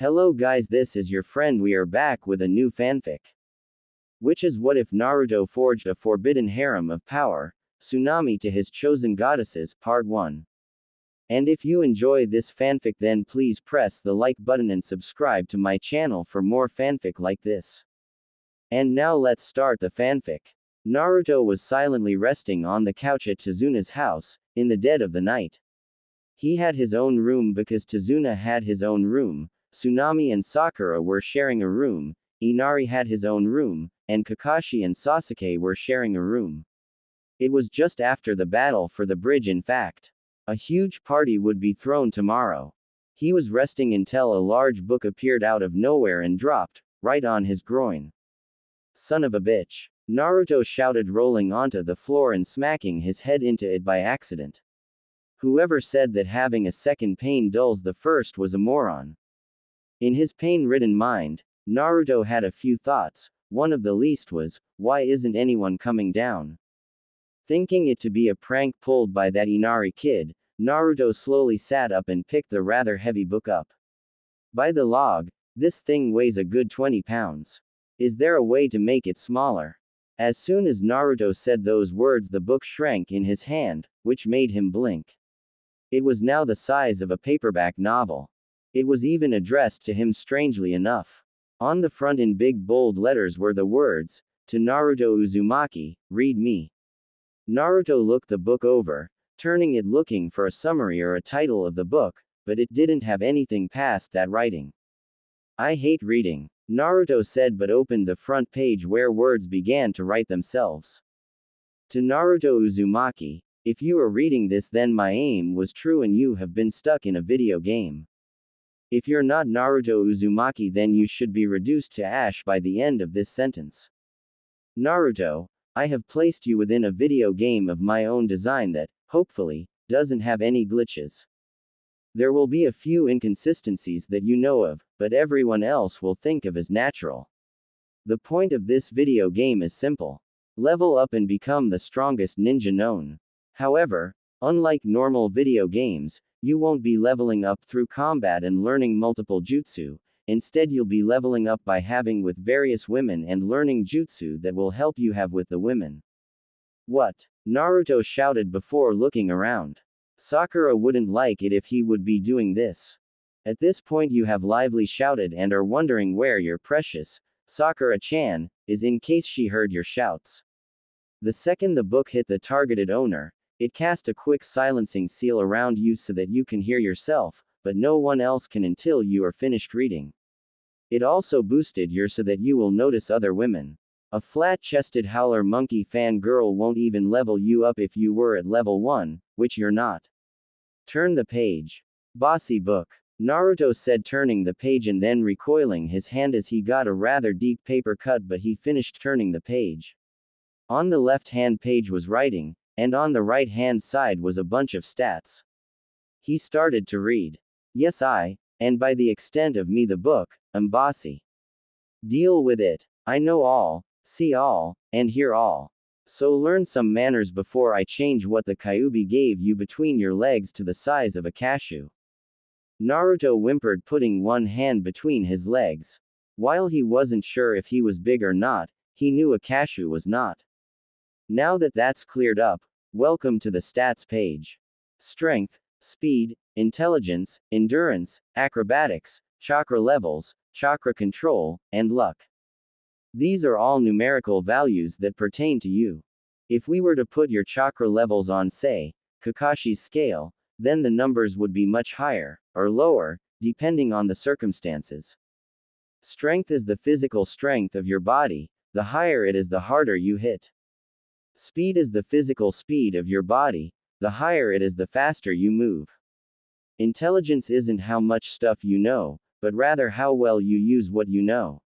Hello guys, this is your friend. We are back with a new fanfic. Which is what if Naruto forged a forbidden harem of power, Tsunami to his chosen goddesses, part 1. And if you enjoy this fanfic then please press the like button and subscribe to my channel for more fanfic like this. And now let's start the fanfic. Naruto was silently resting on the couch at Tsuna's house, in the dead of the night. He had his own room because Tsuna had his own room, Tsunami and Sakura were sharing a room, Inari had his own room, and Kakashi and Sasuke were sharing a room. It was just after the battle for the bridge. In fact, a huge party would be thrown tomorrow. He was resting until a large book appeared out of nowhere and dropped, right on his groin. Son of a bitch. Naruto shouted, rolling onto the floor and smacking his head into it by accident. Whoever said that having a second pain dulls the first was a moron. In his pain-ridden mind, Naruto had a few thoughts. One of the least was, why isn't anyone coming down? Thinking it to be a prank pulled by that Inari kid, Naruto slowly sat up and picked the rather heavy book up. By the log, this thing weighs a good 20 pounds. Is there a way to make it smaller? As soon as Naruto said those words, the book shrank in his hand, which made him blink. It was now the size of a paperback novel. It was even addressed to him, strangely enough. On the front in big bold letters were the words, "To Naruto Uzumaki, read me." Naruto looked the book over, turning it looking for a summary or a title of the book, but it didn't have anything past that writing. I hate reading, Naruto said, but opened the front page where words began to write themselves. To Naruto Uzumaki, if you are reading this then my aim was true and you have been stuck in a video game. If you're not Naruto Uzumaki then you should be reduced to ash by the end of this sentence. Naruto, I have placed you within a video game of my own design that, hopefully, doesn't have any glitches. There will be a few inconsistencies that you know of, but everyone else will think of as natural. The point of this video game is simple. Level up and become the strongest ninja known. However, unlike normal video games, you won't be leveling up through combat and learning multiple jutsu. Instead you'll be leveling up by having with various women and learning jutsu that will help you have with the women. What? Naruto shouted before looking around. Sakura wouldn't like it if he would be doing this. At this point you have lively shouted and are wondering where your precious Sakura-chan is, in case she heard your shouts. The second the book hit the targeted owner, it cast a quick silencing seal around you so that you can hear yourself, but no one else can until you are finished reading. It also boosted your so that you will notice other women. A flat-chested howler monkey fangirl won't even level you up if you were at level 1, which you're not. Turn the page. Bossy book. Naruto said, turning the page and then recoiling his hand as he got a rather deep paper cut, but he finished turning the page. On the left-hand page was writing, and on the right-hand side was a bunch of stats. He started to read. Yes, and by the extent of me the book, am bossy. Deal with it. I know all, see all, and hear all. So learn some manners before I change what the Kyuubi gave you between your legs to the size of a cashew. Naruto whimpered, putting one hand between his legs. While he wasn't sure if he was big or not, he knew a cashew was not. Now that that's cleared up, welcome to the stats page. Strength, speed, intelligence, endurance, acrobatics, chakra levels, chakra control, and luck. These are all numerical values that pertain to you. If we were to put your chakra levels on, say, Kakashi's scale, then the numbers would be much higher, or lower, depending on the circumstances. Strength is the physical strength of your body, the higher it is the harder you hit. Speed is the physical speed of your body, the higher it is the faster you move. Intelligence isn't how much stuff you know, but rather how well you use what you know.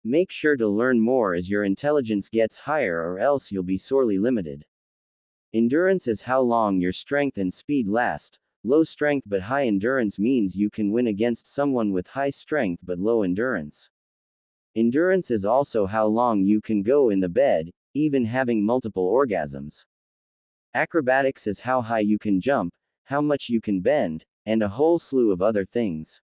Make sure to learn more as your intelligence gets higher, or else you'll be sorely limited. Endurance is how long your strength and speed last. Low strength but high endurance means you can win against someone with high strength but low endurance. Endurance is also how long you can go in the bed, even having multiple orgasms. Acrobatics is how high you can jump, how much you can bend, and a whole slew of other things.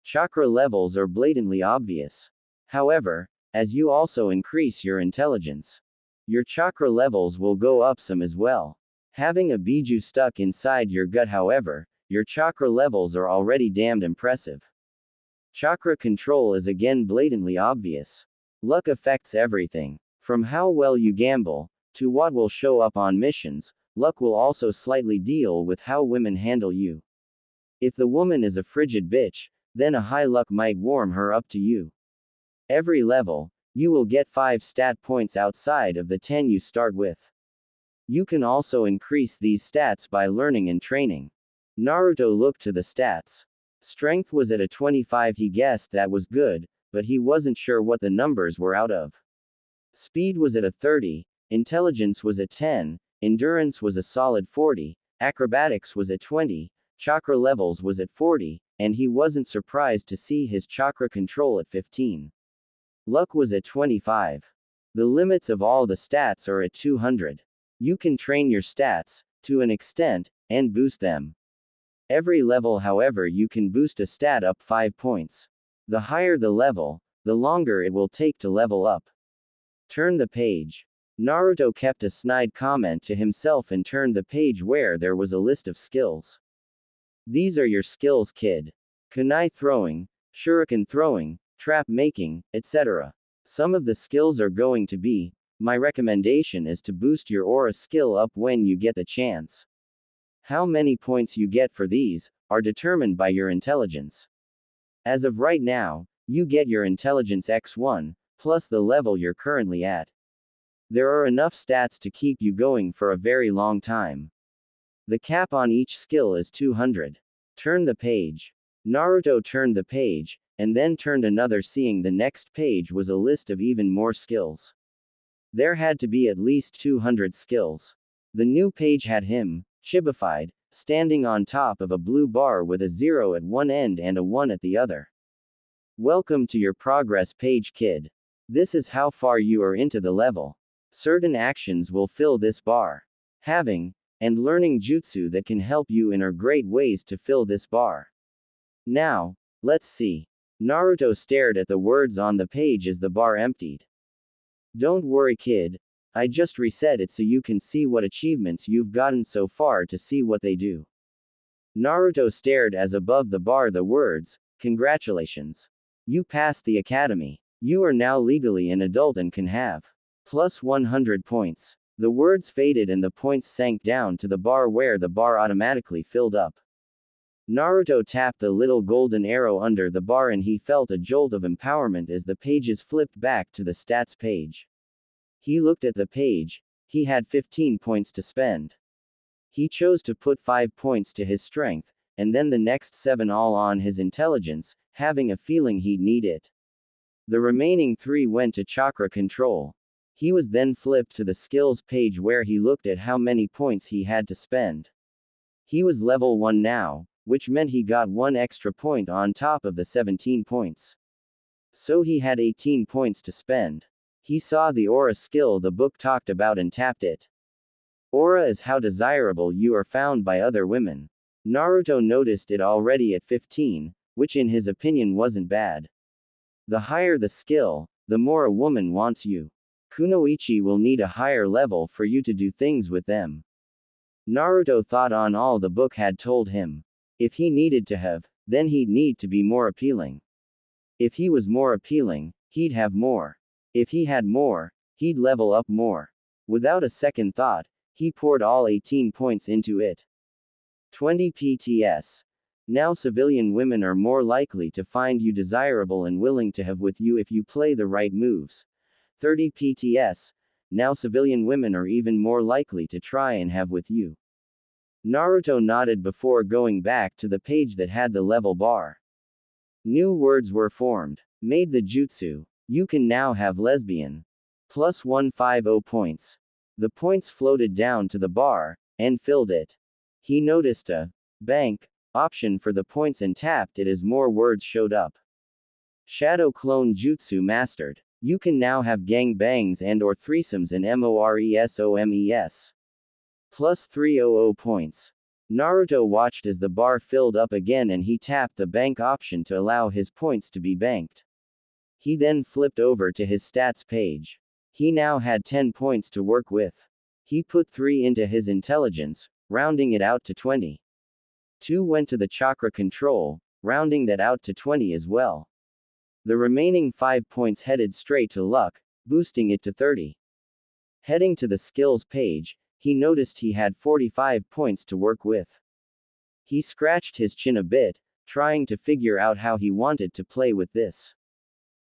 Chakra levels are blatantly obvious. However, as you also increase your intelligence, your chakra levels will go up some as well. Having a biju stuck inside your gut, however, your chakra levels are already damned impressive. Chakra control is again blatantly obvious. Luck affects everything. From how well you gamble, to what will show up on missions, luck will also slightly deal with how women handle you. If the woman is a frigid bitch, then a high luck might warm her up to you. Every level, you will get 5 stat points outside of the 10 you start with. You can also increase these stats by learning and training. Naruto looked to the stats. Strength was at a 25. He guessed that was good, but he wasn't sure what the numbers were out of. Speed was at a 30, intelligence was at 10, endurance was a solid 40, acrobatics was at 20, chakra levels was at 40, and he wasn't surprised to see his chakra control at 15. Luck was at 25. The limits of all the stats are at 200. You can train your stats, to an extent, and boost them. Every level, however, you can boost a stat up 5 points. The higher the level, the longer it will take to level up. Turn the page. Naruto kept a snide comment to himself and turned the page where there was a list of skills. These are your skills, kid. Kunai throwing, shuriken throwing, trap making, etc. Some of the skills are going to be. My recommendation is to boost your aura skill up when you get the chance. How many points you get for these are determined by your intelligence. As of right now, you get your intelligence x1, plus the level you're currently at. There are enough stats to keep you going for a very long time. The cap on each skill is 200. Turn the page. Naruto turned the page, and then turned another, seeing the next page was a list of even more skills. There had to be at least 200 skills. The new page had him, chibified, standing on top of a blue bar with a 0 at one end and a 1 at the other. Welcome to your progress page, kid. This is how far you are into the level. Certain actions will fill this bar. Having and learning jutsu that can help you in are great ways to fill this bar. Now, let's see. Naruto stared at the words on the page as the bar emptied. Don't worry, kid. I just reset it so you can see what achievements you've gotten so far to see what they do. Naruto stared as above the bar the words, congratulations. You passed the academy. You are now legally an adult and can have plus 100 points. The words faded and the points sank down to the bar where the bar automatically filled up. Naruto tapped the little golden arrow under the bar and he felt a jolt of empowerment as the pages flipped back to the stats page. He looked at the page. He had 15 points to spend. He chose to put 5 points to his strength, and then the next 7 all on his intelligence, having a feeling he'd need it. The remaining 3 went to chakra control. He was then flipped to the skills page where he looked at how many points he had to spend. He was level 1 now, which meant he got 1 extra point on top of the 17 points. So he had 18 points to spend. He saw the aura skill the book talked about and tapped it. Aura is how desirable you are found by other women. Naruto noticed it already at 15, which in his opinion wasn't bad. The higher the skill, the more a woman wants you. Kunoichi will need a higher level for you to do things with them. Naruto thought on all the book had told him. If he needed to have, then he'd need to be more appealing. If he was more appealing, he'd have more. If he had more, he'd level up more. Without a second thought, he poured all 18 points into it. 20 PTS. Now civilian women are more likely to find you desirable and willing to have with you if you play the right moves. 30 PTS. Now civilian women are even more likely to try and have with you. Naruto nodded before going back to the page that had the level bar. New words were formed. Made the jutsu. You can now have lesbian. Plus 150 points. The points floated down to the bar, and filled it. He noticed a bank option for the points and tapped it as more words showed up. Shadow clone jutsu mastered. You can now have gang bangs and or threesomes in MORESOMES. Plus 300 points. Naruto watched as the bar filled up again and he tapped the bank option to allow his points to be banked. He then flipped over to his stats page. He now had 10 points to work with. He put 3 into his intelligence, rounding it out to 20. 2 went to the chakra control, rounding that out to 20 as well. The remaining 5 points headed straight to luck, boosting it to 30. Heading to the skills page, he noticed he had 45 points to work with. He scratched his chin a bit, trying to figure out how he wanted to play with this.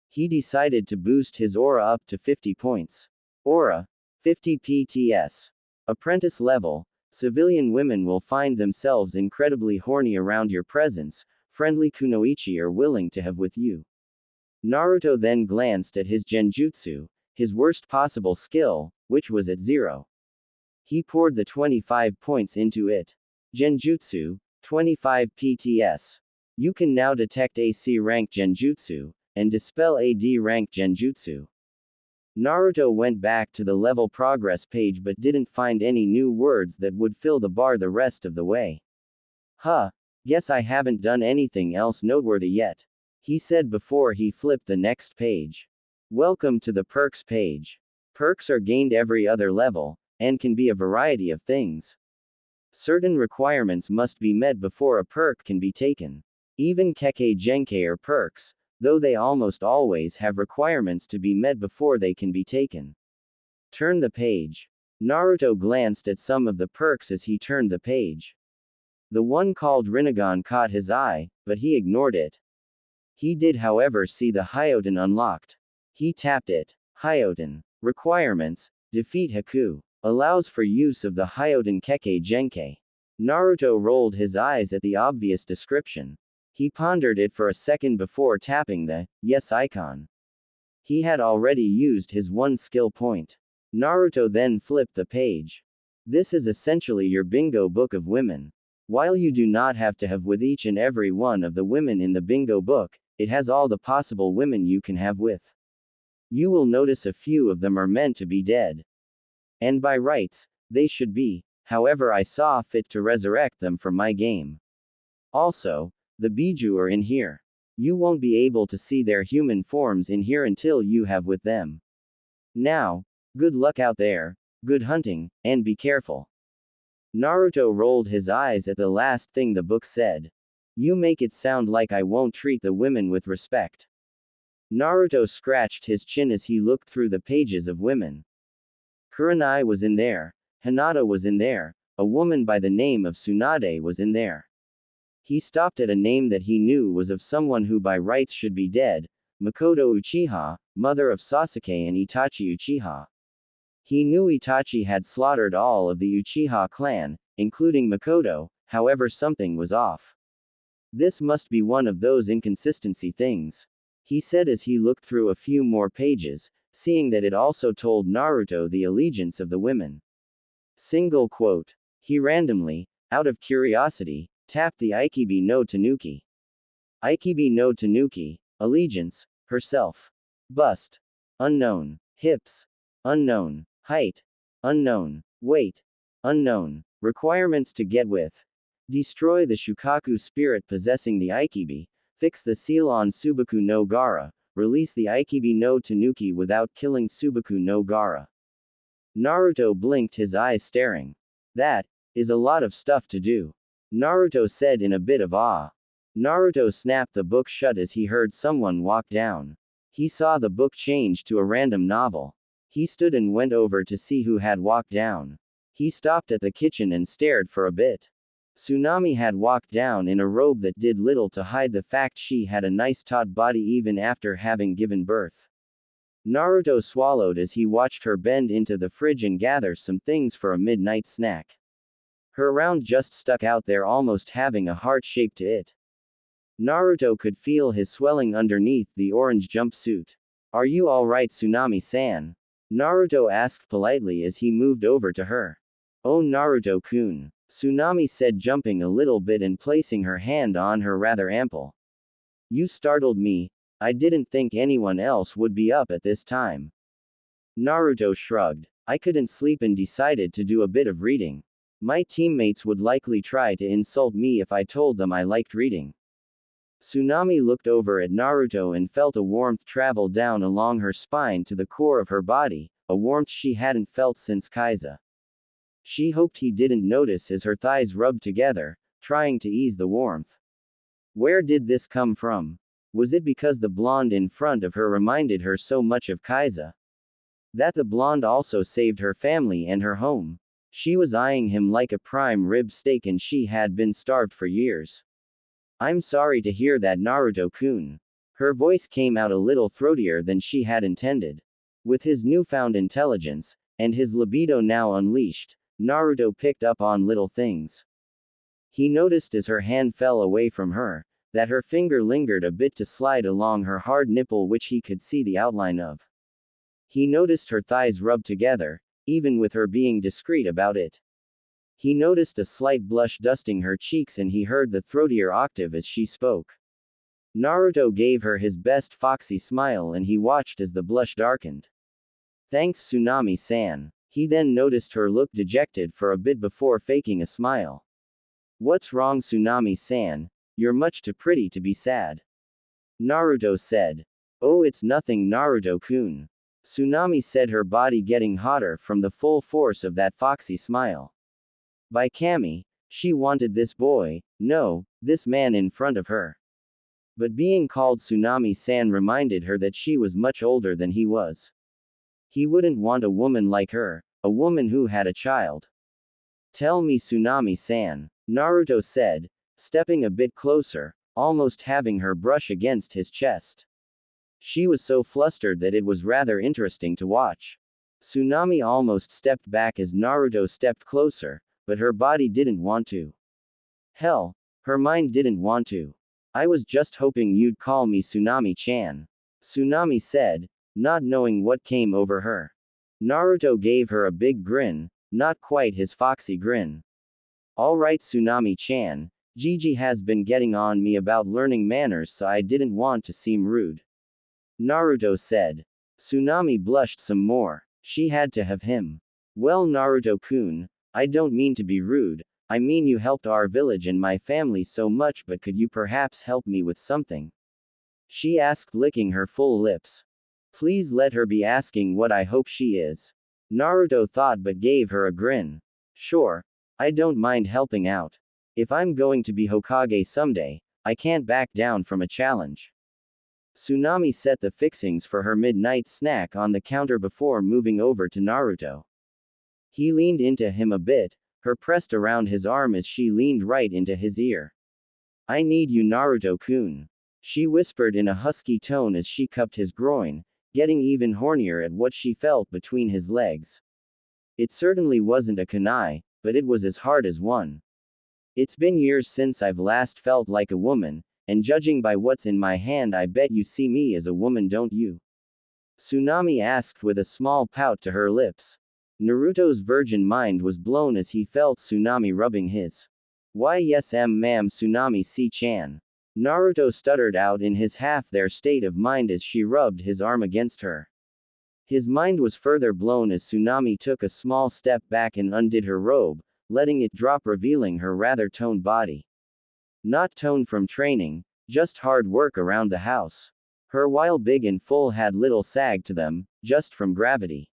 He decided to boost his aura up to 50 points. Aura, 50 PTS. Apprentice level, civilian women will find themselves incredibly horny around your presence, friendly kunoichi are willing to have with you. Naruto then glanced at his genjutsu, his worst possible skill, which was at 0. He poured the 25 points into it. Genjutsu, 25 PTS. You can now detect AC rank genjutsu, and dispel AD rank genjutsu. Naruto went back to the level progress page but didn't find any new words that would fill the bar the rest of the way. Guess I haven't done anything else noteworthy yet, he said before he flipped the next page. Welcome to the perks page. Perks are gained every other level, and can be a variety of things. Certain requirements must be met before a perk can be taken. Even Kekkei Genkai are perks, though they almost always have requirements to be met before they can be taken. Turn the page. Naruto glanced at some of the perks as he turned the page. The one called Rinnegan caught his eye, but he ignored it. He did however see the Hyoten unlocked. He tapped it. Hyoten. Requirements. Defeat Haku. Allows for use of the Hyoten Kekkei Genkai. Naruto rolled his eyes at the obvious description. He pondered it for a second before tapping the yes icon. He had already used his one skill point. Naruto then flipped the page. This is essentially your bingo book of women. While you do not have to have with each and every one of the women in the bingo book, it has all the possible women you can have with. You will notice a few of them are meant to be dead. And by rights, they should be, however I saw fit to resurrect them from my game. Also, the Biju are in here. You won't be able to see their human forms in here until you have with them. Now, good luck out there, good hunting, and be careful. Naruto rolled his eyes at the last thing the book said. You make it sound like I won't treat the women with respect. Naruto scratched his chin as he looked through the pages of women. Kurenai was in there. Hinata was in there. A woman by the name of Tsunade was in there. He stopped at a name that he knew was of someone who by rights should be dead, Makoto Uchiha, mother of Sasuke and Itachi Uchiha. He knew Itachi had slaughtered all of the Uchiha clan, including Makoto, however something was off. This must be one of those inconsistency things, he said as he looked through a few more pages, seeing that it also told Naruto the allegiance of the women. Single quote. He randomly, out of curiosity, tapped the Ikibi no Tanuki. Ikibi no Tanuki, allegiance, herself. Bust. Unknown. Hips. Unknown. Height. Unknown. Weight. Unknown. Requirements to get with. Destroy the Shukaku spirit possessing the Ikibi, fix the seal on Subaku no Gara, release the Ikibi no Tanuki without killing Subaku no Gara. Naruto blinked his eyes staring. That is a lot of stuff to do, Naruto said in a bit of awe. Naruto snapped the book shut as he heard someone walk down. He saw the book change to a random novel. He stood and went over to see who had walked down. He stopped at the kitchen and stared for a bit. Tsunami had walked down in a robe that did little to hide the fact she had a nice taut body even after having given birth. Naruto swallowed as he watched her bend into the fridge and gather some things for a midnight snack. Her round just stuck out there almost having a heart shape to it. Naruto could feel his swelling underneath the orange jumpsuit. Are you alright, Tsunami-san? Naruto asked politely as he moved over to her. Oh, Naruto-kun, Tsunami said, jumping a little bit and placing her hand on her rather ample. You startled me. I didn't think anyone else would be up at this time. Naruto shrugged. I couldn't sleep and decided to do a bit of reading. My teammates would likely try to insult me if I told them I liked reading. Tsunami looked over at Naruto and felt a warmth travel down along her spine to the core of her body, a warmth she hadn't felt since Kaiza. She hoped he didn't notice as her thighs rubbed together, trying to ease the warmth. Where did this come from? Was it because the blonde in front of her reminded her so much of Kaiza? That the blonde also saved her family and her home. She was eyeing him like a prime rib steak and she had been starved for years. I'm sorry to hear that, Naruto-kun. Her voice came out a little throatier than she had intended. With his newfound intelligence, and his libido now unleashed, Naruto picked up on little things. He noticed as her hand fell away from her, that her finger lingered a bit to slide along her hard nipple which he could see the outline of. He noticed her thighs rub together, even with her being discreet about it. He noticed a slight blush dusting her cheeks and he heard the throatier octave as she spoke. Naruto gave her his best foxy smile and he watched as the blush darkened. Thanks, Tsunami-san. He then noticed her look dejected for a bit before faking a smile. What's wrong, Tsunami-san? You're much too pretty to be sad. Naruto said. Oh, it's nothing, Naruto-kun. Tsunami said, her body getting hotter from the full force of that foxy smile. By Kami, she wanted this boy, no, this man in front of her. But being called Tsunami-san reminded her that she was much older than he was. He wouldn't want a woman like her, a woman who had a child. Tell me, Tsunami-san, Naruto said, stepping a bit closer, almost having her brush against his chest. She was so flustered that it was rather interesting to watch. Tsunami almost stepped back as Naruto stepped closer, but her body didn't want to. Hell, her mind didn't want to. I was just hoping you'd call me Tsunami-chan. Tsunami said, not knowing what came over her. Naruto gave her a big grin, not quite his foxy grin. Alright, Tsunami-chan, Gigi has been getting on me about learning manners, so I didn't want to seem rude. Naruto said. Tsunami blushed some more. She had to have him. Well, Naruto-kun, I don't mean to be rude, I mean you helped our village and my family so much, but could you perhaps help me with something? She asked, licking her full lips. Please let her be asking what I hope she is. Naruto thought but gave her a grin. Sure. I don't mind helping out. If I'm going to be Hokage someday, I can't back down from a challenge. Tsunami set the fixings for her midnight snack on the counter before moving over to Naruto. He leaned into him a bit, her pressed around his arm as she leaned right into his ear. I need you, Naruto-kun. She whispered in a husky tone as she cupped his groin, getting even hornier at what she felt between his legs. It certainly wasn't a kunai, but it was as hard as one. It's been years since I've last felt like a woman, and judging by what's in my hand, I bet you see me as a woman, don't you? Tsunami asked with a small pout to her lips. Naruto's virgin mind was blown as he felt Tsunami rubbing his. Why yes ma'am, Tsunami-chan. Naruto stuttered out in his half-there state of mind as she rubbed his arm against her. His mind was further blown as Tsunami took a small step back and undid her robe, letting it drop, revealing her rather toned body. Not toned from training, just hard work around the house. Her while big and full had little sag to them, just from gravity.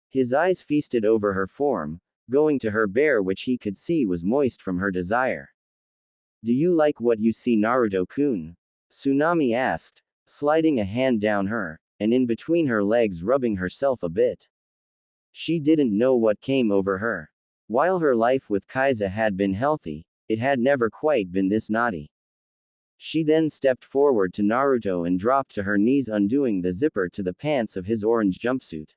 His eyes feasted over her form, going to her bare which he could see was moist from her desire. Do you like what you see, Naruto-kun? Tsunami asked, sliding a hand down her, and in between her legs, rubbing herself a bit. She didn't know what came over her. While her life with Kaiza had been healthy, it had never quite been this naughty. She then stepped forward to Naruto and dropped to her knees, undoing the zipper to the pants of his orange jumpsuit.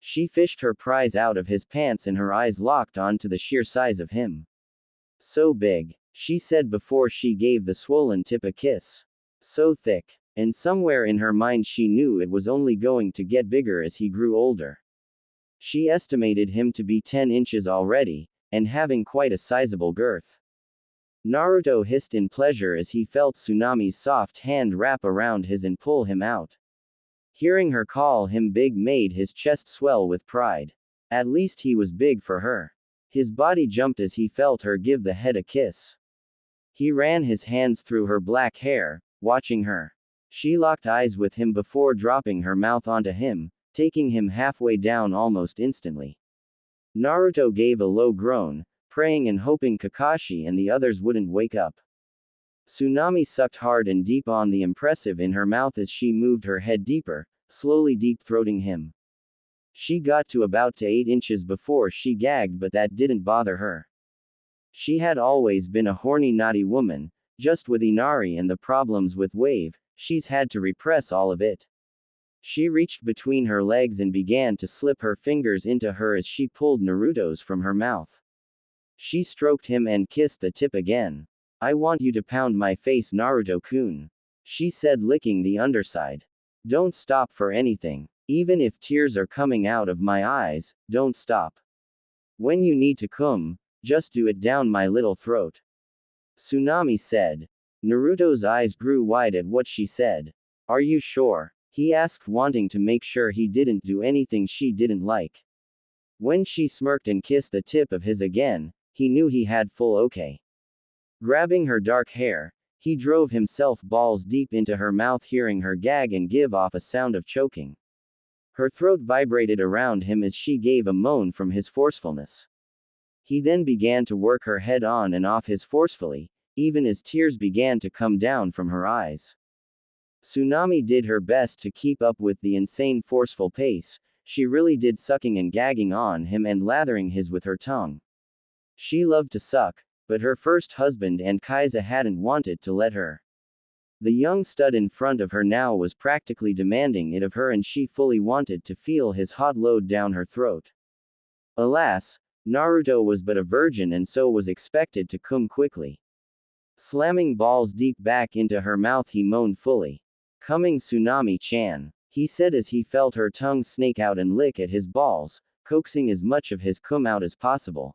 She fished her prize out of his pants and her eyes locked on to the sheer size of him. So big, she said before she gave the swollen tip a kiss. So thick. And somewhere in her mind she knew it was only going to get bigger as he grew older. She estimated him to be 10 inches already, and having quite a sizable girth. Naruto hissed in pleasure as he felt Tsunami's soft hand wrap around his and pull him out. Hearing her call him big made his chest swell with pride. At least he was big for her. His body jumped as he felt her give the head a kiss. He ran his hands through her black hair, watching her. She locked eyes with him before dropping her mouth onto him, taking him halfway down almost instantly. Naruto gave a low groan, praying and hoping Kakashi and the others wouldn't wake up. Tsunami sucked hard and deep on the impressive in her mouth as she moved her head deeper, slowly deep-throating him. She got to about 8 inches before she gagged, but that didn't bother her. She had always been a horny naughty woman, just with Inari and the problems with Wave, she's had to repress all of it. She reached between her legs and began to slip her fingers into her as she pulled Naruto's from her mouth. She stroked him and kissed the tip again. "I want you to pound my face, Naruto-kun," she said, licking the underside. "Don't stop for anything. Even if tears are coming out of my eyes, don't stop. When you need to come, just do it down my little throat," Tsunami said. Naruto's eyes grew wide at what she said. "Are you sure?" he asked, wanting to make sure he didn't do anything she didn't like. When she smirked and kissed the tip of his again, he knew he had full okay. Grabbing her dark hair, he drove himself balls deep into her mouth, hearing her gag and give off a sound of choking. Her throat vibrated around him as she gave a moan from his forcefulness. He then began to work her head on and off his forcefully, even as tears began to come down from her eyes. Tsunami did her best to keep up with the insane forceful pace. She really did, sucking and gagging on him and lathering his with her tongue. She loved to suck, but her first husband and Kaiser hadn't wanted to let her. The young stud in front of her now was practically demanding it of her, and she fully wanted to feel his hot load down her throat. Alas, Naruto was but a virgin and so was expected to come quickly. Slamming balls deep back into her mouth, he moaned fully. "Coming, Tsunami-chan," he said as he felt her tongue snake out and lick at his balls, coaxing as much of his cum out as possible.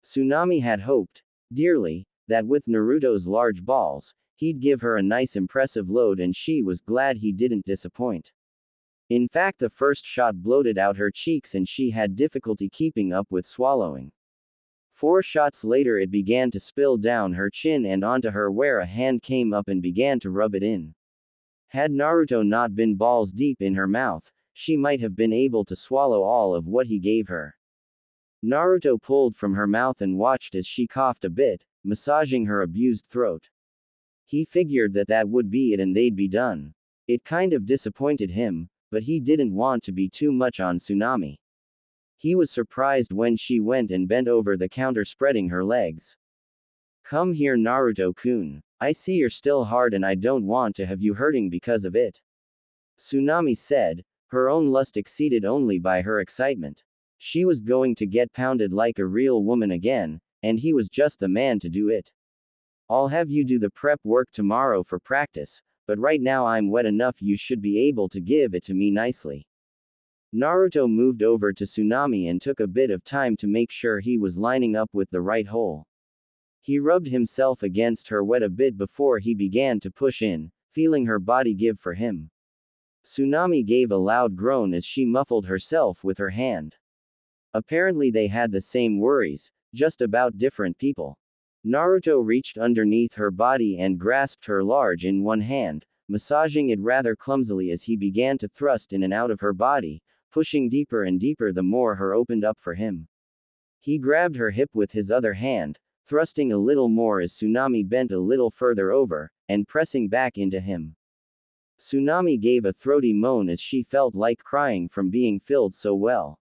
Tsunami had hoped, dearly, that with Naruto's large balls, he'd give her a nice impressive load, and she was glad he didn't disappoint. In fact, the first shot bloated out her cheeks and she had difficulty keeping up with swallowing. 4 shots later it began to spill down her chin and onto her, where a hand came up and began to rub it in. Had Naruto not been balls deep in her mouth, she might have been able to swallow all of what he gave her. Naruto pulled from her mouth and watched as she coughed a bit, massaging her abused throat. He figured that that would be it and they'd be done. It kind of disappointed him, but he didn't want to be too much on Tsunami. He was surprised when she went and bent over the counter, spreading her legs. "Come here, Naruto-kun. I see you're still hard and I don't want to have you hurting because of it," Tsunami said, her own lust exceeded only by her excitement. She was going to get pounded like a real woman again, and he was just the man to do it. "I'll have you do the prep work tomorrow for practice, but right now I'm wet enough, you should be able to give it to me nicely." Naruto moved over to Tsunami and took a bit of time to make sure he was lining up with the right hole. He rubbed himself against her wet a bit before he began to push in, feeling her body give for him. Tsunami gave a loud groan as she muffled herself with her hand. Apparently they had the same worries, just about different people. Naruto reached underneath her body and grasped her large in one hand, massaging it rather clumsily as he began to thrust in and out of her body, pushing deeper and deeper the more her opened up for him. He grabbed her hip with his other hand, thrusting a little more as Tsunami bent a little further over, and pressing back into him. Tsunami gave a throaty moan as she felt like crying from being filled so well.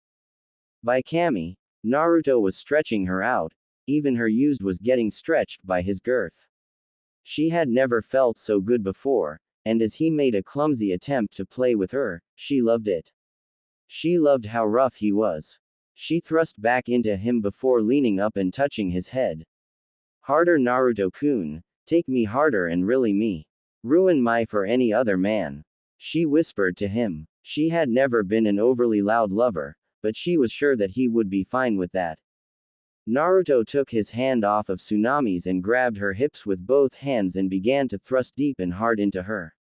By Kami, Naruto was stretching her out, even her used was getting stretched by his girth. She had never felt so good before, and as he made a clumsy attempt to play with her, she loved it. She loved how rough he was. She thrust back into him before leaning up and touching his head. "Harder, Naruto-kun, take me harder and really me. Ruin my for any other man," she whispered to him. She had never been an overly loud lover, but she was sure that he would be fine with that. Naruto took his hand off of Tsunami's and grabbed her hips with both hands and began to thrust deep and hard into her.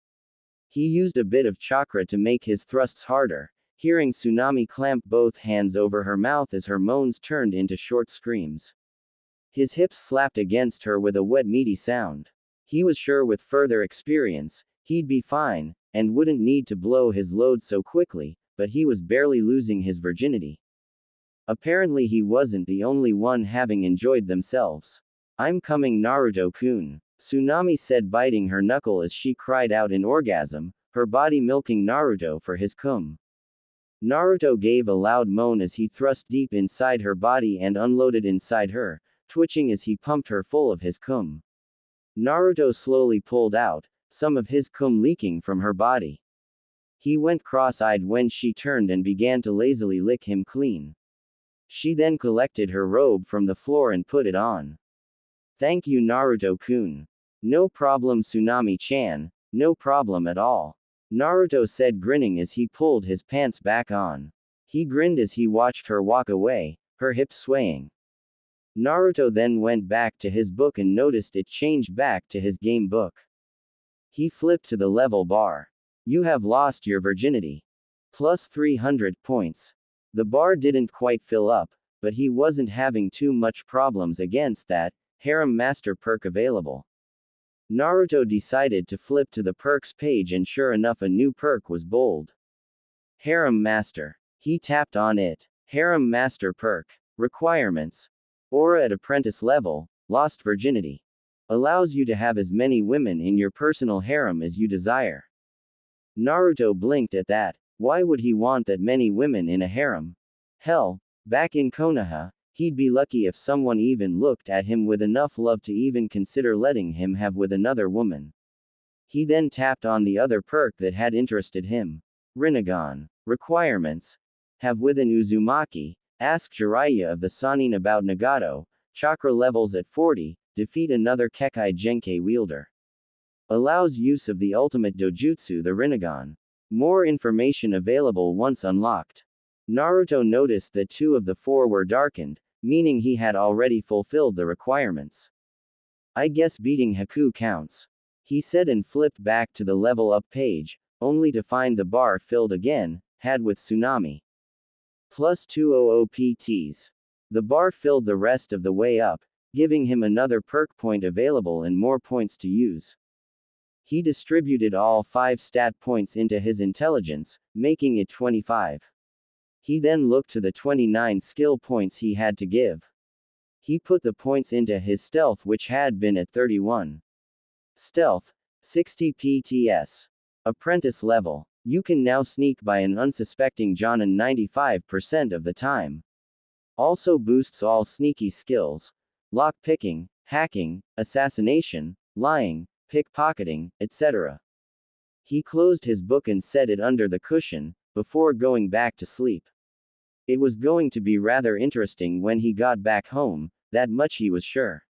He used a bit of chakra to make his thrusts harder. hearing Tsunami clamp both hands over her mouth as her moans turned into short screams. His hips slapped against her with a wet meaty sound. He was sure with further experience, he'd be fine, and wouldn't need to blow his load so quickly, but he was barely losing his virginity. Apparently he wasn't the only one having enjoyed themselves. "I'm coming, Naruto-kun," Tsunami said, biting her knuckle as she cried out in orgasm, her body milking Naruto for his cum. Naruto gave a loud moan as he thrust deep inside her body and unloaded inside her, twitching as he pumped her full of his cum. Naruto slowly pulled out, some of his cum leaking from her body. He went cross-eyed when she turned and began to lazily lick him clean. She then collected her robe from the floor and put it on. "Thank you, Naruto-kun." "No problem, Tsunami-chan, no problem at all," Naruto said, grinning as he pulled his pants back on. He grinned as he watched her walk away, her hips swaying. Naruto then went back to his book and noticed it changed back to his game book. He flipped to the level bar. "You have lost your virginity. Plus 300 points. The bar didn't quite fill up, but he wasn't having too much problems against that Harem Master perk available. Naruto decided to flip to the perks page, and sure enough, a new perk was bold. Harem Master. He tapped on it. Harem Master perk. Requirements. Aura at apprentice level, lost virginity. Allows you to have as many women in your personal harem as you desire. Naruto blinked at that. Why would he want that many women in a harem? Hell, back in Konoha, he'd be lucky if someone even looked at him with enough love to even consider letting him have with another woman. He then tapped on the other perk that had interested him. Rinnegan. Requirements. Have with an Uzumaki, ask Jiraiya of the Sannin about Nagato, chakra levels at 40, defeat another Kekai Genkai wielder. Allows use of the ultimate dojutsu, the Rinnegan. More information available once unlocked. Naruto noticed that 2 of the 4 were darkened, meaning he had already fulfilled the requirements. "I guess beating Haku counts," he said, and flipped back to the level up page, only to find the bar filled again, had with Tsunami. Plus 200 PTs. The bar filled the rest of the way up, giving him another perk point available and more points to use. He distributed all 5 stat points into his intelligence, making it 25. He then looked to the 29 skill points he had to give. He put the points into his stealth, which had been at 31. Stealth, 60 PTS. Apprentice level. You can now sneak by an unsuspecting Jonin 95% of the time. Also boosts all sneaky skills. Lock-picking, hacking, assassination, lying, pickpocketing, etc. He closed his book and set it under the cushion, before going back to sleep. It was going to be rather interesting when he got back home, that much he was sure.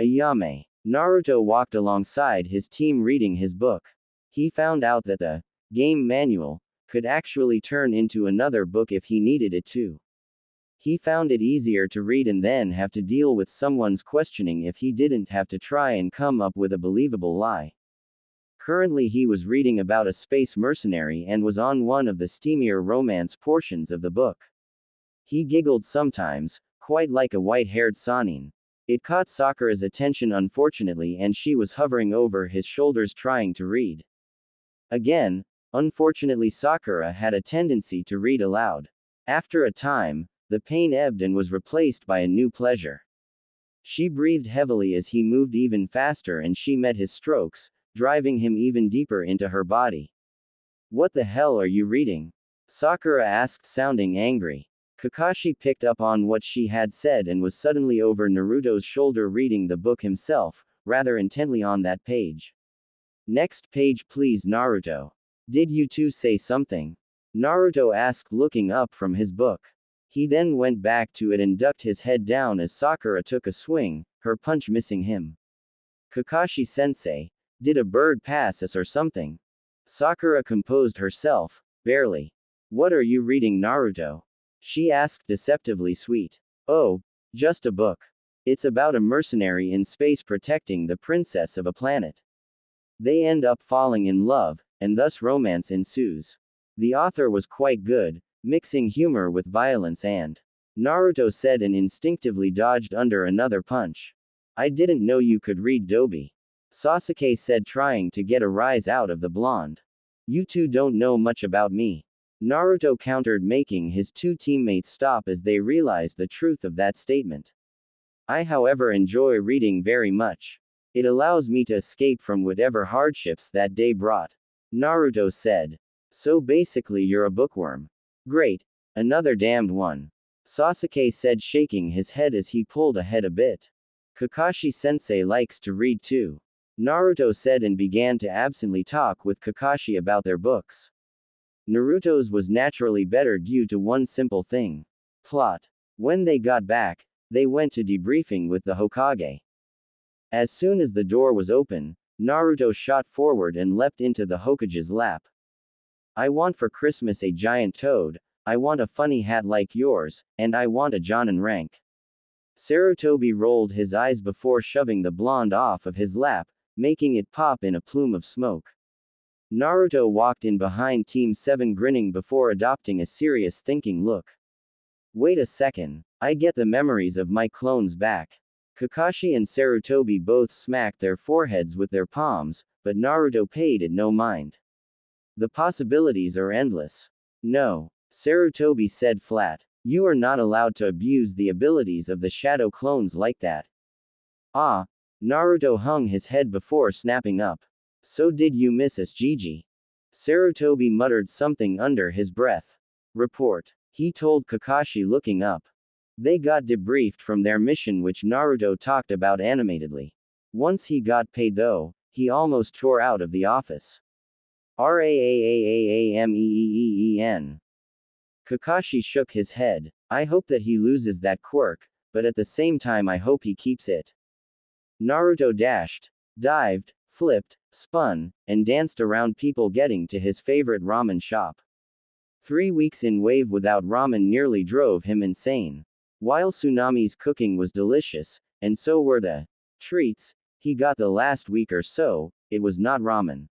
Ayame. Naruto walked alongside his team reading his book. He found out that the game manual could actually turn into another book if he needed it to. He found it easier to read and then have to deal with someone's questioning if he didn't have to try and come up with a believable lie. Currently he was reading about a space mercenary and was on one of the steamier romance portions of the book. He giggled sometimes, quite like a white-haired Sannin. It caught Sakura's attention unfortunately, and she was hovering over his shoulders trying to read. Again, unfortunately Sakura had a tendency to read aloud. After a time, the pain ebbed and was replaced by a new pleasure. She breathed heavily as he moved even faster, and she met his strokes, driving him even deeper into her body. "What the hell are you reading?" Sakura asked, sounding angry. Kakashi picked up on what she had said and was suddenly over Naruto's shoulder reading the book himself, rather intently on that page. "Next page please, Naruto. Did you two say something?" Naruto asked, looking up from his book. He then went back to it and ducked his head down as Sakura took a swing, her punch missing him. "Kakashi-sensei, did a bird pass us or something?" Sakura composed herself, barely. "What are you reading, Naruto?" she asked, deceptively sweet. "Oh, just a book. It's about a mercenary in space protecting the princess of a planet. They end up falling in love, and thus romance ensues. The author was quite good, mixing humor with violence and. Naruto said and instinctively dodged under another punch. I didn't know you could read Dobi. Sasuke said, trying to get a rise out of the blonde. You two don't know much about me. Naruto countered, making his two teammates stop as they realized the truth of that statement. I, however, enjoy reading very much. It allows me to escape from whatever hardships that day brought. Naruto said. So basically you're a bookworm. Great. Another damned one. Sasuke said, shaking his head as he pulled ahead a bit. Kakashi-sensei likes to read too. Naruto said and began to absently talk with Kakashi about their books. Naruto's was naturally better due to one simple thing. Plot. When they got back, they went to debriefing with the Hokage. As soon as the door was open, Naruto shot forward and leapt into the Hokage's lap. I want for Christmas a giant toad, I want a funny hat like yours, and I want a Jonin rank. Sarutobi rolled his eyes before shoving the blonde off of his lap, making it pop in a plume of smoke. Naruto walked in behind Team 7 grinning before adopting a serious thinking look. Wait a second, I get the memories of my clones back. Kakashi and Sarutobi both smacked their foreheads with their palms, but Naruto paid it no mind. The possibilities are endless. No, Sarutobi said flat. You are not allowed to abuse the abilities of the shadow clones like that. Ah, Naruto hung his head before snapping up. So did you miss us, Gigi? Sarutobi muttered something under his breath. Report. He told Kakashi, looking up. They got debriefed from their mission, which Naruto talked about animatedly. Once he got paid though, he almost tore out of the office. Raaameen. Kakashi shook his head. I hope that he loses that quirk, but at the same time I hope he keeps it. Naruto dashed, dived, flipped, spun, and danced around people getting to his favorite ramen shop. 3 weeks in wave without ramen nearly drove him insane. While Tsunami's cooking was delicious, and so were the treats he got the last week or so, it was not ramen.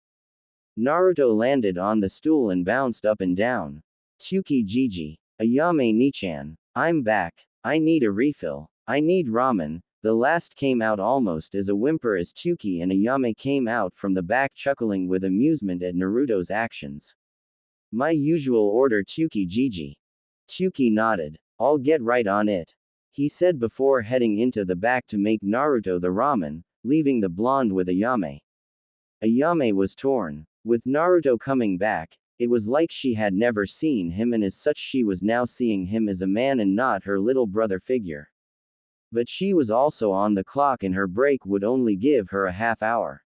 Naruto landed on the stool and bounced up and down. Tsuki Gigi. Ayame Nichan. I'm back. I need a refill. I need ramen. The last came out almost as a whimper as Tsuki and Ayame came out from the back chuckling with amusement at Naruto's actions. My usual order, Tsuki Gigi. Tsuki nodded. I'll get right on it. He said before heading into the back to make Naruto the ramen, leaving the blonde with Ayame. Ayame was torn. With Naruto coming back, it was like she had never seen him, and as such she was now seeing him as a man and not her little brother figure. But she was also on the clock and her break would only give her a half hour.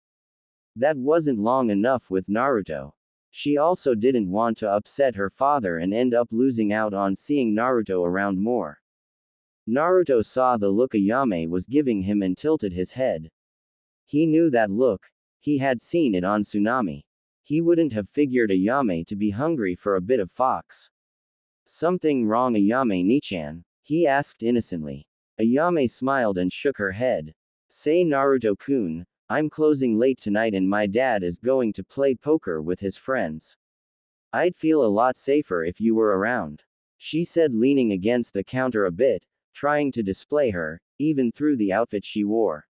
That wasn't long enough with Naruto. She also didn't want to upset her father and end up losing out on seeing Naruto around more. Naruto saw the look Ayame was giving him and tilted his head. He knew that look. He had seen it on Tsunami. He wouldn't have figured Ayame to be hungry for a bit of fox. Something wrong, Ayame Nichan? He asked innocently. Ayame smiled and shook her head. Say, Naruto-kun, I'm closing late tonight and my dad is going to play poker with his friends. I'd feel a lot safer if you were around. She said, leaning against the counter a bit, trying to display her, even through the outfit she wore.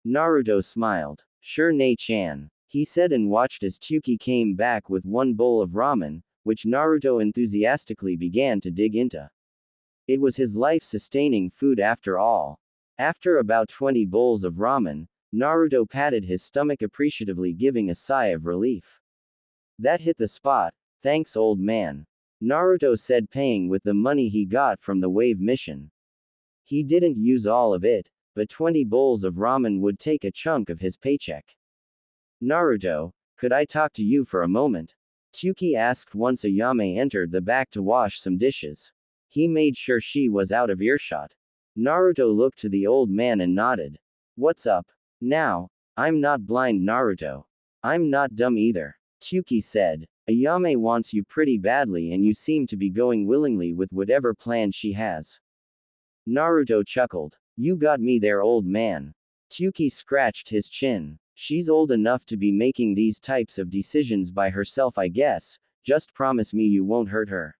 Naruto smiled. Sure, Ne-chan. He said and watched as Tsuki came back with one bowl of ramen, which Naruto enthusiastically began to dig into. It was his life-sustaining food after all. After about 20 bowls of ramen, Naruto patted his stomach appreciatively, giving a sigh of relief. That hit the spot, thanks old man. Naruto said, paying with the money he got from the wave mission. He didn't use all of it, but 20 bowls of ramen would take a chunk of his paycheck. Naruto, could I talk to you for a moment? Tsuki asked once Ayame entered the back to wash some dishes. He made sure she was out of earshot. Naruto looked to the old man and nodded. What's up? Now, I'm not blind, Naruto. I'm not dumb either. Tsuki said. Ayame wants you pretty badly and you seem to be going willingly with whatever plan she has. Naruto chuckled. You got me there, old man. Tsuki scratched his chin. She's old enough to be making these types of decisions by herself, I guess, just promise me you won't hurt her.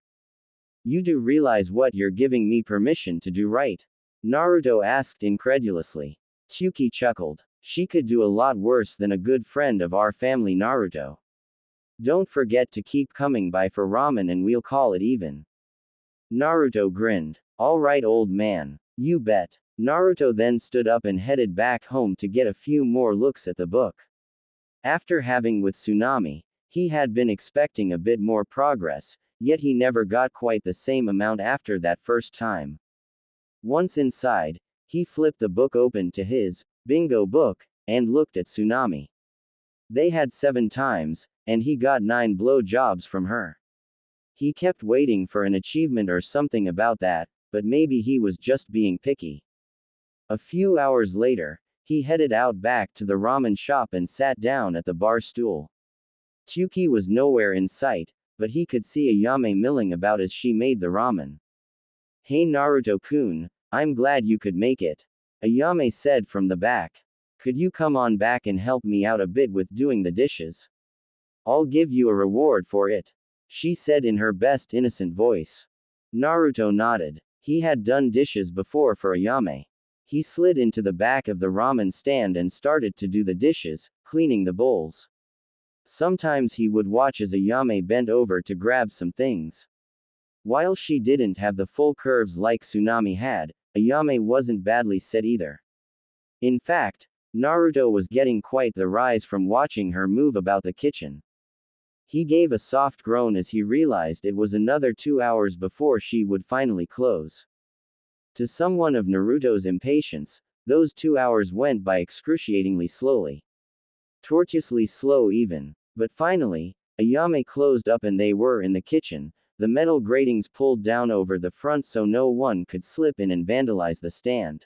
You do realize what you're giving me permission to do, right? Naruto asked incredulously. Tsuki chuckled. She could do a lot worse than a good friend of our family, Naruto. Don't forget to keep coming by for ramen and we'll call it even. Naruto grinned. All right, old man. You bet. Naruto then stood up and headed back home to get a few more looks at the book. After having with Tsunami, he had been expecting a bit more progress, yet he never got quite the same amount after that first time. Once inside, he flipped the book open to his bingo book and looked at Tsunami. They had 7 times, and he got 9 blowjobs from her. He kept waiting for an achievement or something about that, but maybe he was just being picky. A few hours later, he headed out back to the ramen shop and sat down at the bar stool. Tsuki was nowhere in sight, but he could see Ayame milling about as she made the ramen. Hey Naruto-kun, I'm glad you could make it. Ayame said from the back. Could you come on back and help me out a bit with doing the dishes? I'll give you a reward for it, she said in her best innocent voice. Naruto nodded. He had done dishes before for Ayame. He slid into the back of the ramen stand and started to do the dishes, cleaning the bowls. Sometimes he would watch as Ayame bent over to grab some things. While she didn't have the full curves like Tsunami had, Ayame wasn't badly set either. In fact, Naruto was getting quite the rise from watching her move about the kitchen. He gave a soft groan as he realized it was another 2 hours before she would finally close. To someone of Naruto's impatience, those 2 hours went by excruciatingly slowly. Tortuously slow even. But finally, Ayame closed up and they were in the kitchen, the metal gratings pulled down over the front so no one could slip in and vandalize the stand.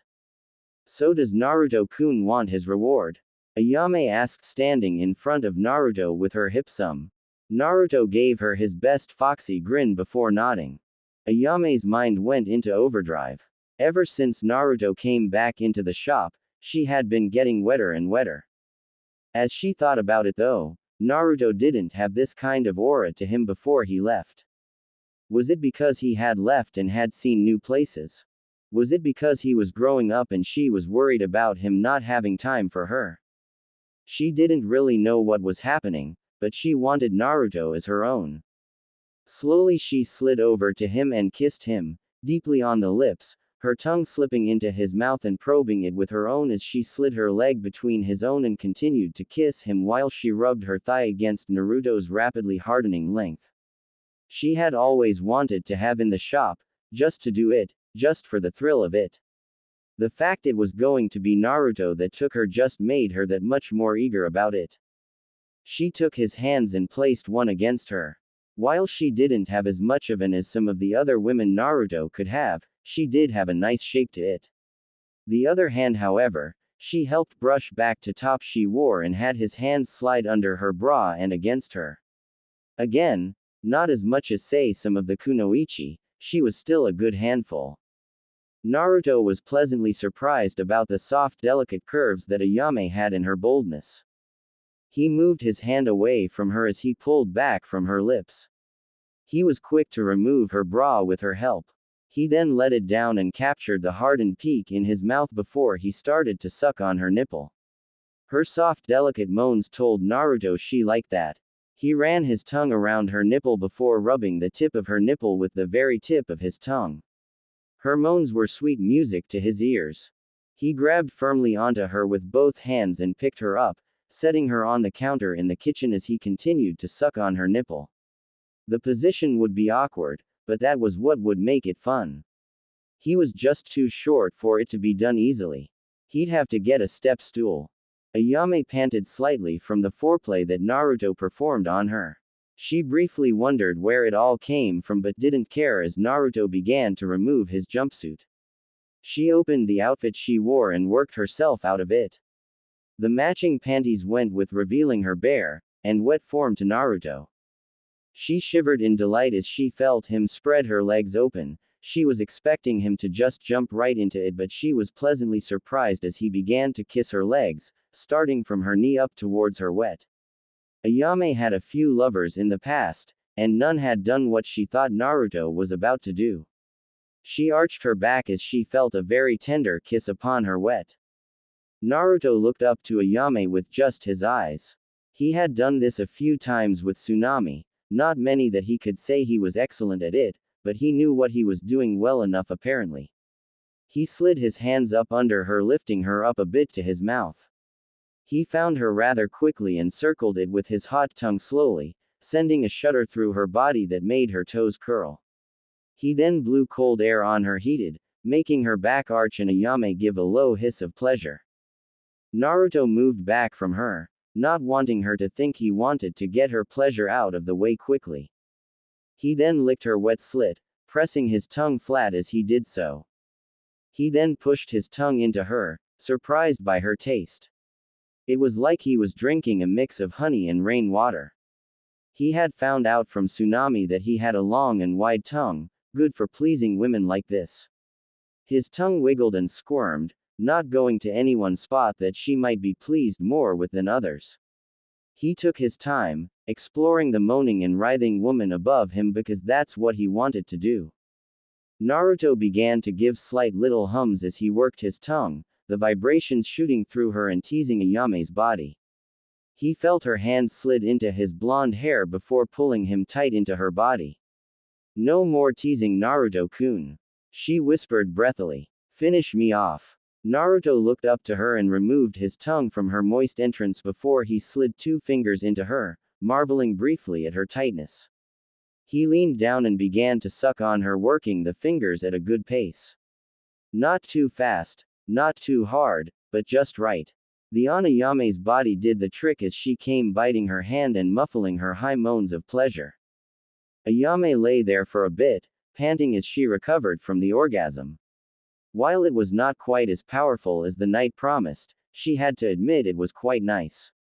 So does Naruto-kun want his reward? Ayame asked standing in front of Naruto with her hip sum. Naruto gave her his best foxy grin before nodding. Ayame's mind went into overdrive. Ever since Naruto came back into the shop, she had been getting wetter and wetter. As she thought about it though, Naruto didn't have this kind of aura to him before he left. Was it because he had left and had seen new places? Was it because he was growing up and she was worried about him not having time for her? She didn't really know what was happening, but she wanted Naruto as her own. Slowly she slid over to him and kissed him, deeply on the lips, her tongue slipping into his mouth and probing it with her own as she slid her leg between his own and continued to kiss him while she rubbed her thigh against Naruto's rapidly hardening length. She had always wanted to have in the shop, just to do it, just for the thrill of it. The fact it was going to be Naruto that took her just made her that much more eager about it. She took his hands and placed one against her. While she didn't have as much of an as some of the other women Naruto could have, she did have a nice shape to it. The other hand, however, she helped brush back to top she wore and had his hands slide under her bra and against her. Again, not as much as say some of the kunoichi, she was still a good handful. Naruto was pleasantly surprised about the soft delicate curves that Ayame had in her boldness. He moved his hand away from her as he pulled back from her lips. He was quick to remove her bra with her help. He then let it down and captured the hardened peak in his mouth before he started to suck on her nipple. Her soft delicate moans told Naruto she liked that. He ran his tongue around her nipple before rubbing the tip of her nipple with the very tip of his tongue. Her moans were sweet music to his ears. He grabbed firmly onto her with both hands and picked her up, setting her on the counter in the kitchen as he continued to suck on her nipple. The position would be awkward, but that was what would make it fun. He was just too short for it to be done easily. He'd have to get a step stool. Ayame panted slightly from the foreplay that Naruto performed on her. She briefly wondered where it all came from but didn't care as Naruto began to remove his jumpsuit. She opened the outfit she wore and worked herself out of it. The matching panties went with revealing her bare and wet form to Naruto. She shivered in delight as she felt him spread her legs open. She was expecting him to just jump right into it, but she was pleasantly surprised as he began to kiss her legs, starting from her knee up towards her wet. Ayame had a few lovers in the past, and none had done what she thought Naruto was about to do. She arched her back as she felt a very tender kiss upon her wet. Naruto looked up to Ayame with just his eyes. He had done this a few times with Tsunami, not many that he could say he was excellent at it, but he knew what he was doing well enough apparently. He slid his hands up under her, lifting her up a bit to his mouth. He found her rather quickly and circled it with his hot tongue slowly, sending a shudder through her body that made her toes curl. He then blew cold air on her, heated, making her back arch and Ayame give a low hiss of pleasure. Naruto moved back from her, not wanting her to think he wanted to get her pleasure out of the way quickly. He then licked her wet slit, pressing his tongue flat as he did so. He then pushed his tongue into her, surprised by her taste. It was like he was drinking a mix of honey and rainwater. He had found out from Tsunami that he had a long and wide tongue, good for pleasing women like this. His tongue wiggled and squirmed, not going to any one spot that she might be pleased more with than others. He took his time, exploring the moaning and writhing woman above him because that's what he wanted to do. Naruto began to give slight little hums as he worked his tongue, the vibrations shooting through her and teasing Ayame's body. He felt her hand slid into his blonde hair before pulling him tight into her body. "No more teasing, Naruto-kun," she whispered breathily. "Finish me off." Naruto looked up to her and removed his tongue from her moist entrance before he slid 2 fingers into her, marveling briefly at her tightness. He leaned down and began to suck on her, working the fingers at a good pace. Not too fast, not too hard, but just right. The Ayame's body did the trick as she came, biting her hand and muffling her high moans of pleasure. Ayame lay there for a bit, panting as she recovered from the orgasm. While it was not quite as powerful as the night promised, she had to admit it was quite nice.